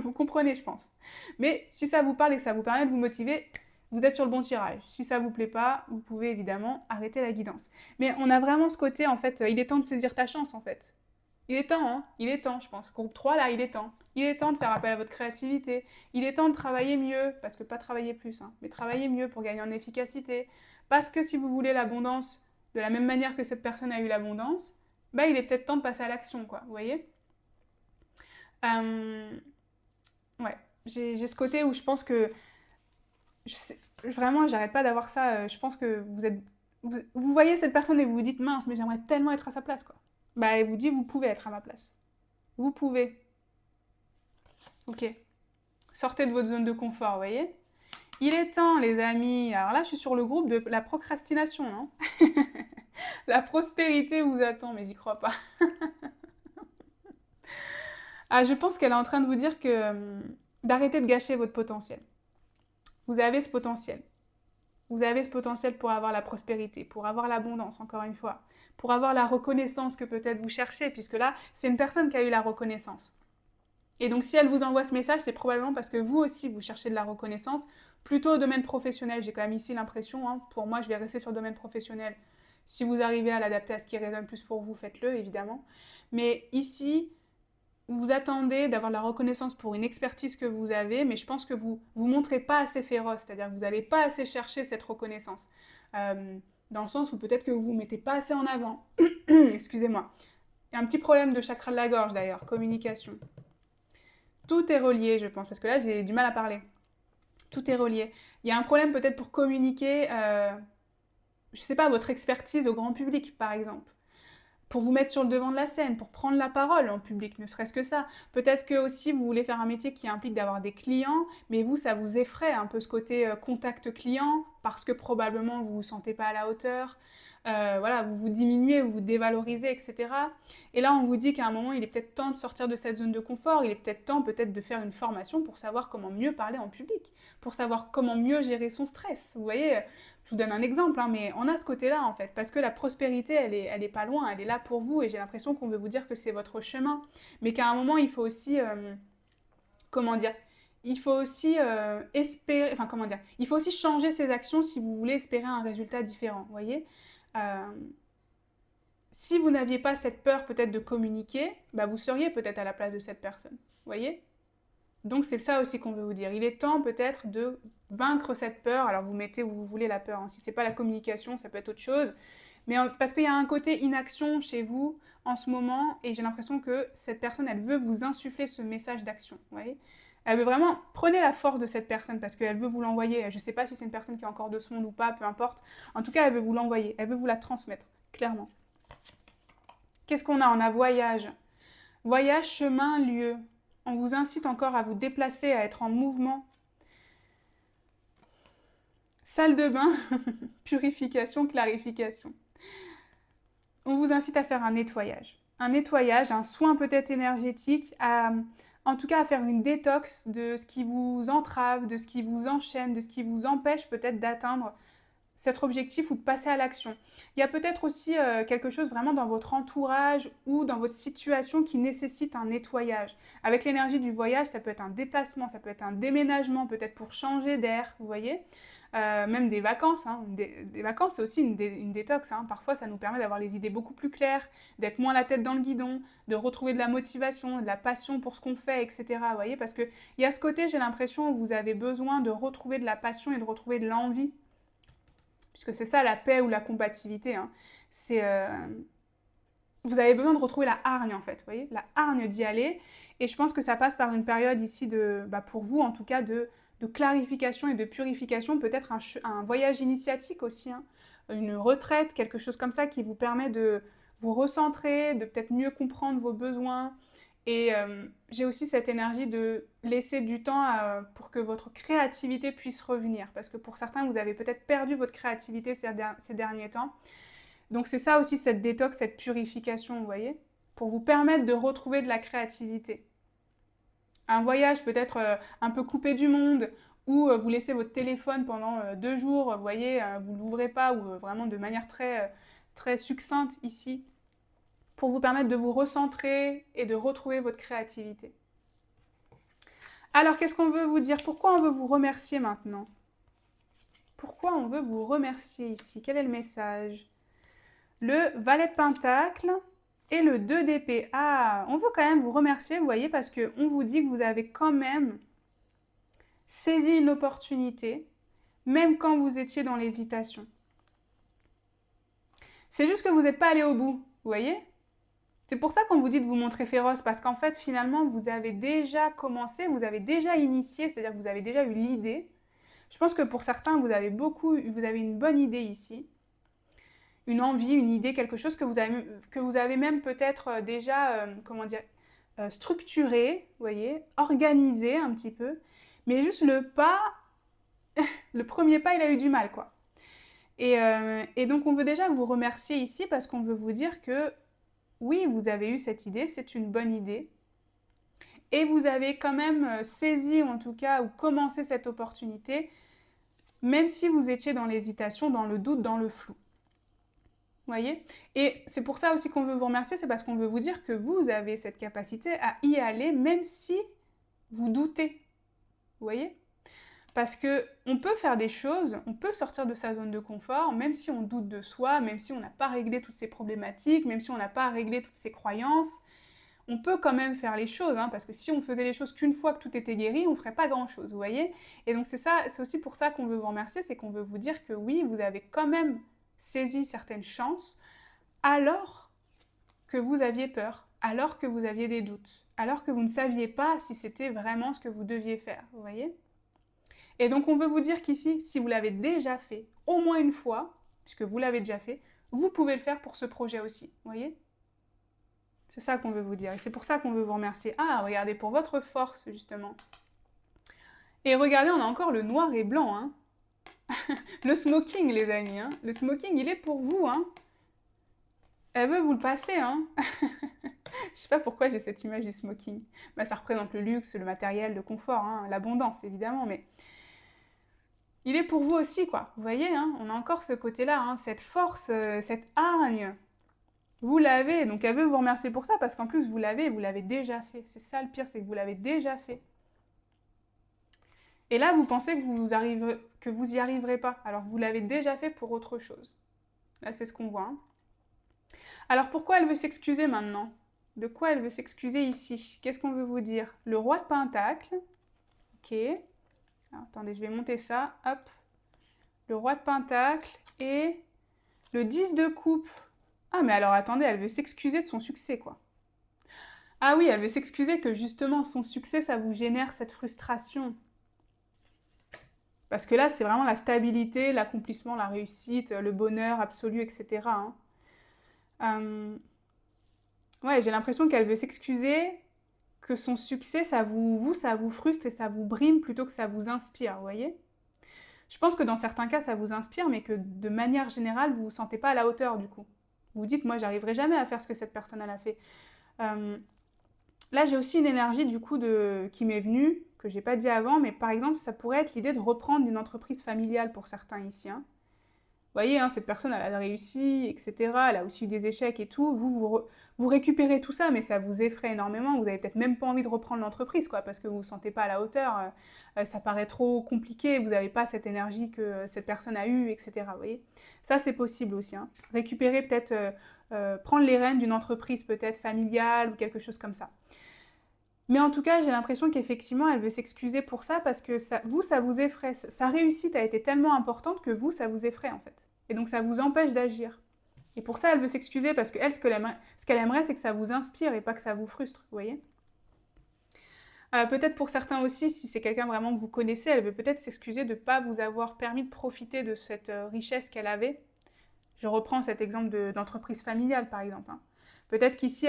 Speaker 1: Vous comprenez, je pense. Mais si ça vous parle et que ça vous permet de vous motiver, vous êtes sur le bon tirage. Si ça vous plaît pas, vous pouvez évidemment arrêter la guidance. Mais on a vraiment ce côté, en fait, il est temps de saisir ta chance, en fait. Il est temps, hein. Il est temps, je pense. Groupe 3, là, il est temps. Il est temps de faire appel à votre créativité. Il est temps de travailler mieux, parce que pas travailler plus, hein, mais travailler mieux pour gagner en efficacité. Parce que si vous voulez l'abondance de la même manière que cette personne a eu l'abondance, bah, il est peut-être temps de passer à l'action, quoi. Vous voyez. Euh, ouais, j'ai ce côté où je pense que... vraiment, j'arrête pas d'avoir ça. Je pense que vous êtes... Vous voyez cette personne et vous vous dites, mince, mais j'aimerais tellement être à sa place, quoi. Bah, elle vous dit, vous pouvez être à ma place. Vous pouvez. Ok. Sortez de votre zone de confort, vous voyez. Il est temps, les amis. Alors là, je suis sur le groupe de la procrastination. Hein. La prospérité vous attend, mais j'y crois pas. Ah, je pense qu'elle est en train de vous dire que d'arrêter de gâcher votre potentiel. Vous avez ce potentiel. Vous avez ce potentiel pour avoir la prospérité, pour avoir l'abondance, encore une fois, pour avoir la reconnaissance que peut-être vous cherchez, puisque là, c'est une personne qui a eu la reconnaissance. Et donc, si elle vous envoie ce message, c'est probablement parce que vous aussi, vous cherchez de la reconnaissance, plutôt au domaine professionnel. J'ai quand même ici l'impression, hein, pour moi, je vais rester sur le domaine professionnel. Si vous arrivez à l'adapter à ce qui résonne plus pour vous, faites-le, évidemment. Mais ici, vous attendez d'avoir la reconnaissance pour une expertise que vous avez, mais je pense que vous ne montrez pas assez féroce, c'est-à-dire que vous n'allez pas assez chercher cette reconnaissance. Dans le sens où peut-être que vous ne mettez pas assez en avant. Excusez-moi. Il y a un petit problème de chakra de la gorge d'ailleurs, communication. Tout est relié, je pense, parce que là, j'ai du mal à parler. Tout est relié. Il y a un problème peut-être pour communiquer, je sais pas, votre expertise au grand public, par exemple. Pour vous mettre sur le devant de la scène, pour prendre la parole en public, ne serait-ce que ça. Peut-être que aussi vous voulez faire un métier qui implique d'avoir des clients, mais vous, ça vous effraie un peu ce côté contact client, parce que probablement vous ne vous sentez pas à la hauteur. voilà, vous vous diminuez, vous vous dévalorisez, etc. Et là, on vous dit qu'à un moment, il est peut-être temps de sortir de cette zone de confort, il est peut-être temps peut-être de faire une formation pour savoir comment mieux parler en public, pour savoir comment mieux gérer son stress. Vous voyez, je vous donne un exemple, hein, mais on a ce côté-là en fait, parce que la prospérité, elle est pas loin, elle est là pour vous, et j'ai l'impression qu'on veut vous dire que c'est votre chemin, mais qu'à un moment, il faut aussi, comment dire, il faut aussi espérer, enfin comment dire, il faut aussi changer ses actions si vous voulez espérer un résultat différent, vous voyez. Euh, Si vous n'aviez pas cette peur peut-être de communiquer, bah vous seriez peut-être à la place de cette personne, vous voyez. Donc c'est ça aussi qu'on veut vous dire. Il est temps peut-être de vaincre cette peur. Alors vous mettez où vous voulez la peur, hein. Si c'est pas la communication, ça peut être autre chose. Mais parce qu'il y a un côté inaction chez vous en ce moment, et j'ai l'impression que cette personne, elle veut vous insuffler ce message d'action, vous voyez. Elle veut vraiment, prenez la force de cette personne parce qu'elle veut vous l'envoyer. Je ne sais pas si c'est une personne qui est encore de ce monde ou pas, peu importe. En tout cas, elle veut vous l'envoyer, elle veut vous la transmettre, clairement. Qu'est-ce qu'on a? On a voyage. Voyage, chemin, lieu. On vous incite encore à vous déplacer, à être en mouvement. Salle de bain, purification, clarification. On vous incite à faire un nettoyage. Un nettoyage, un soin peut-être énergétique, en tout cas à faire une détox de ce qui vous entrave, de ce qui vous enchaîne, de ce qui vous empêche peut-être d'atteindre cet objectif ou de passer à l'action. Il y a peut-être aussi quelque chose vraiment dans votre entourage ou dans votre situation qui nécessite un nettoyage. Avec l'énergie du voyage, ça peut être un déplacement, ça peut être un déménagement, peut-être pour changer d'air, vous voyez. Même des vacances, hein. Des vacances, c'est aussi une détox, hein. Parfois, ça nous permet d'avoir les idées beaucoup plus claires, d'être moins la tête dans le guidon, de retrouver de la motivation, de la passion pour ce qu'on fait, etc. Vous voyez, parce qu'il y a ce côté, j'ai l'impression, où vous avez besoin de retrouver de la passion et de retrouver de l'envie, puisque c'est ça la paix ou la compatibilité, hein. C'est vous avez besoin de retrouver la hargne en fait, vous voyez, la hargne d'y aller. Et je pense que ça passe par une période ici de, pour vous en tout cas, de clarification et de purification, peut-être un voyage initiatique aussi, hein, une retraite, quelque chose comme ça qui vous permet de vous recentrer, de peut-être mieux comprendre vos besoins. Et j'ai aussi cette énergie de laisser du temps pour que votre créativité puisse revenir. Parce que pour certains, vous avez peut-être perdu votre créativité ces derniers temps. Donc c'est ça aussi, cette détox, cette purification, vous voyez, pour vous permettre de retrouver de la créativité. Un voyage peut-être un peu coupé du monde, ou vous laissez votre téléphone pendant 2 jours, vous voyez, vous ne l'ouvrez pas, ou vraiment de manière très succincte ici, pour vous permettre de vous recentrer et de retrouver votre créativité. Alors, qu'est-ce qu'on veut vous dire? Pourquoi on veut vous remercier maintenant? Pourquoi on veut vous remercier ici? Quel est le message? Le valet de pentacle et le 2 d'épée. Ah, on veut quand même vous remercier, vous voyez, parce qu'on vous dit que vous avez quand même saisi une opportunité, même quand vous étiez dans l'hésitation. C'est juste que vous n'êtes pas allé au bout, vous voyez? C'est pour ça qu'on vous dit de vous montrer féroce, parce qu'en fait, finalement, vous avez déjà commencé, vous avez déjà initié, c'est-à-dire que vous avez déjà eu l'idée. Je pense que pour certains, vous avez une bonne idée ici, une envie, une idée, quelque chose que vous avez même peut-être déjà, comment dire, structuré, vous voyez, organisé un petit peu, mais juste le pas, le premier pas, il a eu du mal, quoi. Et donc, on veut déjà vous remercier ici parce qu'on veut vous dire que oui, vous avez eu cette idée, c'est une bonne idée, et vous avez quand même saisi, en tout cas, ou commencé cette opportunité, même si vous étiez dans l'hésitation, dans le doute, dans le flou. Vous voyez? Et c'est pour ça aussi qu'on veut vous remercier, c'est parce qu'on veut vous dire que vous avez cette capacité à y aller, même si vous doutez. Vous voyez? Parce qu'on peut faire des choses, on peut sortir de sa zone de confort, même si on doute de soi, même si on n'a pas réglé toutes ces problématiques, même si on n'a pas réglé toutes ces croyances, on peut quand même faire les choses, hein, parce que si on faisait les choses qu'une fois que tout était guéri, on ne ferait pas grand-chose, vous voyez? Et donc c'est aussi pour ça qu'on veut vous remercier, c'est qu'on veut vous dire que oui, vous avez quand même saisi certaines chances, alors que vous aviez peur, alors que vous aviez des doutes, alors que vous ne saviez pas si c'était vraiment ce que vous deviez faire, vous voyez? Et donc on veut vous dire qu'ici, si vous l'avez déjà fait, au moins une fois, puisque vous l'avez déjà fait, vous pouvez le faire pour ce projet aussi, vous voyez? C'est ça qu'on veut vous dire, et c'est pour ça qu'on veut vous remercier. Ah, regardez, pour votre force, justement. Et regardez, on a encore le noir et blanc, hein. Le smoking, les amis, hein. Le smoking, il est pour vous, hein. Elle veut vous le passer, hein. Je sais pas pourquoi j'ai cette image du smoking. Bah, ça représente le luxe, le matériel, le confort, hein, l'abondance, évidemment, mais il est pour vous aussi, quoi. Vous voyez, hein, on a encore ce côté-là, hein, cette force, cette hargne. Vous l'avez, donc elle veut vous remercier pour ça, parce qu'en plus, vous l'avez déjà fait. C'est ça le pire, c'est que vous l'avez déjà fait. Et là, vous pensez que vous y arriverez pas. Alors, vous l'avez déjà fait pour autre chose. Là, c'est ce qu'on voit, hein. Alors, pourquoi elle veut s'excuser maintenant? De quoi elle veut s'excuser ici? Qu'est-ce qu'on veut vous dire? Le roi de Pentacle. Ok. Alors, attendez, je vais monter ça. Hop. Le roi de Pentacle et le 10 de coupe. Ah, mais alors attendez, elle veut s'excuser de son succès, quoi. Ah oui, elle veut s'excuser que justement son succès, ça vous génère cette frustration. Parce que là, c'est vraiment la stabilité, l'accomplissement, la réussite, le bonheur absolu, etc., hein. Ouais, j'ai l'impression qu'elle veut s'excuser, que son succès, ça vous frustre et ça vous brime plutôt que ça vous inspire, vous voyez? Je pense que dans certains cas, ça vous inspire, mais que de manière générale, vous ne vous sentez pas à la hauteur du coup. Vous vous dites, moi, j'arriverai jamais à faire ce que cette personne elle a fait. Euh, Là, j'ai aussi une énergie du coup qui m'est venue, que j'ai pas dit avant, mais par exemple, ça pourrait être l'idée de reprendre une entreprise familiale pour certains ici, hein. Vous voyez, hein, cette personne, elle a réussi, etc. Elle a aussi eu des échecs et tout. Vous récupérez tout ça, mais ça vous effraie énormément. Vous n'avez peut-être même pas envie de reprendre l'entreprise, quoi, parce que vous ne vous sentez pas à la hauteur. Ça paraît trop compliqué. Vous n'avez pas cette énergie que cette personne a eue, etc. Vous voyez, ça, c'est possible aussi, hein. Récupérer peut-être, prendre les rênes d'une entreprise peut-être familiale ou quelque chose comme ça. Mais en tout cas, j'ai l'impression qu'effectivement, elle veut s'excuser pour ça parce que ça vous effraie. Sa réussite a été tellement importante que ça vous effraie en fait. Et donc, ça vous empêche d'agir. Et pour ça, elle veut s'excuser parce qu'elle, ce qu'elle aimerait, c'est que ça vous inspire et pas que ça vous frustre, vous voyez. Peut-être pour certains aussi, si c'est quelqu'un vraiment que vous connaissez, elle veut peut-être s'excuser de ne pas vous avoir permis de profiter de cette richesse qu'elle avait. Je reprends cet exemple d'entreprise familiale, par exemple, hein. Peut-être qu'ici,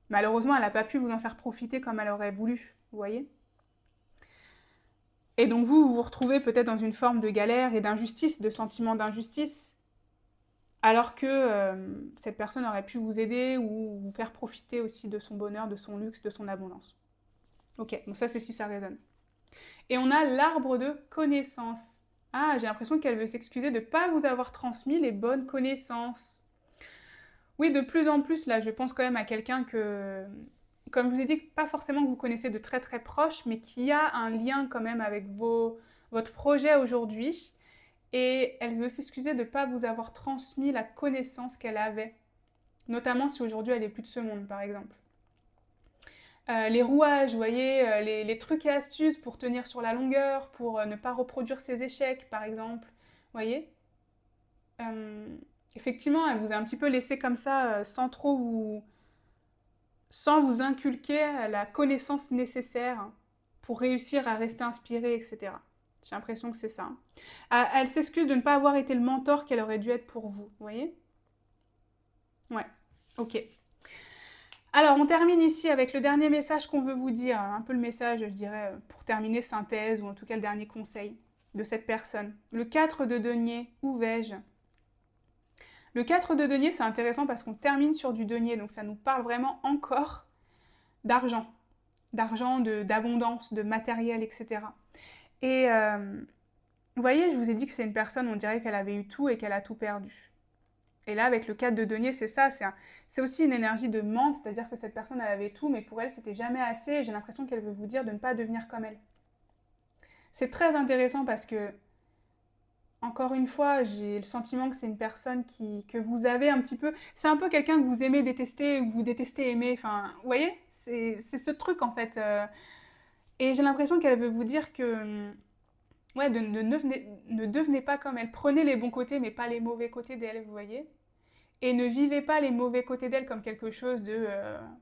Speaker 1: malheureusement, elle n'a pas pu vous en faire profiter comme elle aurait voulu, vous voyez. Et donc vous vous retrouvez peut-être dans une forme de galère et d'injustice, de sentiment d'injustice, alors que cette personne aurait pu vous aider ou vous faire profiter aussi de son bonheur, de son luxe, de son abondance. Ok, donc ça c'est si ça résonne. Et on a l'arbre de connaissances. Ah, j'ai l'impression qu'elle veut s'excuser de ne pas vous avoir transmis les bonnes connaissances. Oui, de plus en plus, là, je pense quand même à quelqu'un que, comme je vous ai dit, pas forcément que vous connaissez de très très proche, mais qui a un lien quand même avec votre projet aujourd'hui. Et elle veut s'excuser de ne pas vous avoir transmis la connaissance qu'elle avait, notamment si aujourd'hui elle est plus de ce monde, par exemple. Les rouages, vous voyez, les trucs et astuces pour tenir sur la longueur, pour ne pas reproduire ses échecs, par exemple. Vous voyez. Euh, Effectivement, elle vous a un petit peu laissé comme ça, sans vous inculquer la connaissance nécessaire pour réussir à rester inspirée, etc. J'ai l'impression que c'est ça. Elle s'excuse de ne pas avoir été le mentor qu'elle aurait dû être pour vous, vous voyez. Ouais, ok. Alors, on termine ici avec le dernier message qu'on veut vous dire, un peu le message, je dirais, pour terminer, synthèse, ou en tout cas le dernier conseil de cette personne. Le 4 de denier, où vais-je? Le 4 de denier, c'est intéressant parce qu'on termine sur du denier, donc ça nous parle vraiment encore d'argent, d'abondance, de matériel, etc. Et vous voyez, je vous ai dit que c'est une personne, on dirait qu'elle avait eu tout et qu'elle a tout perdu. Et là, avec le 4 de denier, c'est ça, c'est aussi une énergie de manque, c'est-à-dire que cette personne, elle avait tout, mais pour elle, c'était jamais assez, et j'ai l'impression qu'elle veut vous dire de ne pas devenir comme elle. C'est très intéressant parce que, encore une fois, j'ai le sentiment que c'est une personne que vous avez un petit peu... C'est un peu quelqu'un que vous aimez détester ou que vous détestez aimer, enfin, vous voyez. C'est ce truc, en fait. Et j'ai l'impression qu'elle veut vous dire que... Ouais, ne devenez pas comme elle. Prenez les bons côtés, mais pas les mauvais côtés d'elle, vous voyez. Et ne vivez pas les mauvais côtés d'elle comme quelque chose de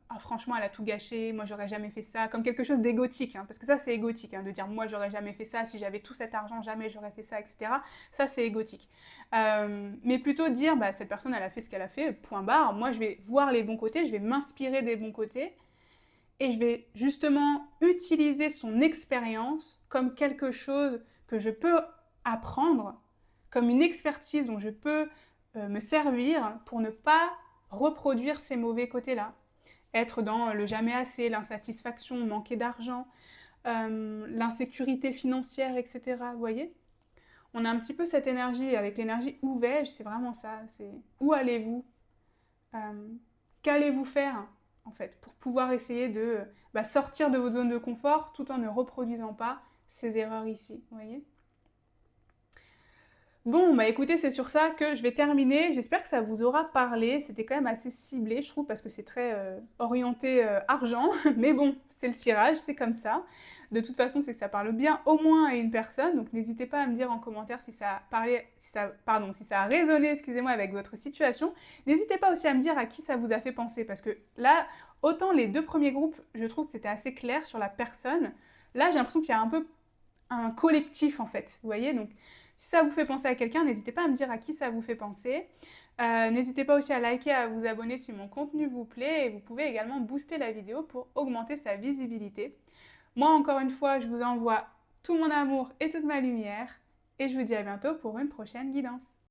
Speaker 1: ah, franchement, elle a tout gâché, moi j'aurais jamais fait ça, comme quelque chose d'égotique, hein, parce que ça c'est égotique, hein, de dire moi j'aurais jamais fait ça, si j'avais tout cet argent, jamais j'aurais fait ça, etc. Ça c'est égotique. Mais plutôt dire bah, cette personne elle a fait ce qu'elle a fait, point barre, moi je vais voir les bons côtés, je vais m'inspirer des bons côtés et je vais justement utiliser son expérience comme quelque chose que je peux apprendre, comme une expertise dont je peux me servir pour ne pas reproduire ces mauvais côtés-là. Être dans le jamais assez, l'insatisfaction, manquer d'argent, l'insécurité financière, etc. Vous voyez? On a un petit peu cette énergie, avec l'énergie où vais-je, c'est vraiment ça. C'est où allez-vous? Qu'allez-vous faire, en fait, pour pouvoir essayer de sortir de votre zone de confort tout en ne reproduisant pas ces erreurs ici, vous voyez? Bon, bah écoutez, c'est sur ça que je vais terminer. J'espère que ça vous aura parlé. C'était quand même assez ciblé, je trouve, parce que c'est très orienté argent. Mais bon, c'est le tirage, c'est comme ça. De toute façon, c'est que ça parle bien au moins à une personne. Donc n'hésitez pas à me dire en commentaire si ça a parlé, si ça a résonné, excusez-moi, avec votre situation. N'hésitez pas aussi à me dire à qui ça vous a fait penser. Parce que là, autant les deux premiers groupes, je trouve que c'était assez clair sur la personne. Là, j'ai l'impression qu'il y a un peu un collectif, en fait. Vous voyez? Donc si ça vous fait penser à quelqu'un, n'hésitez pas à me dire à qui ça vous fait penser. N'hésitez pas aussi à liker, à vous abonner si mon contenu vous plaît et vous pouvez également booster la vidéo pour augmenter sa visibilité. Moi, encore une fois, je vous envoie tout mon amour et toute ma lumière et je vous dis à bientôt pour une prochaine guidance.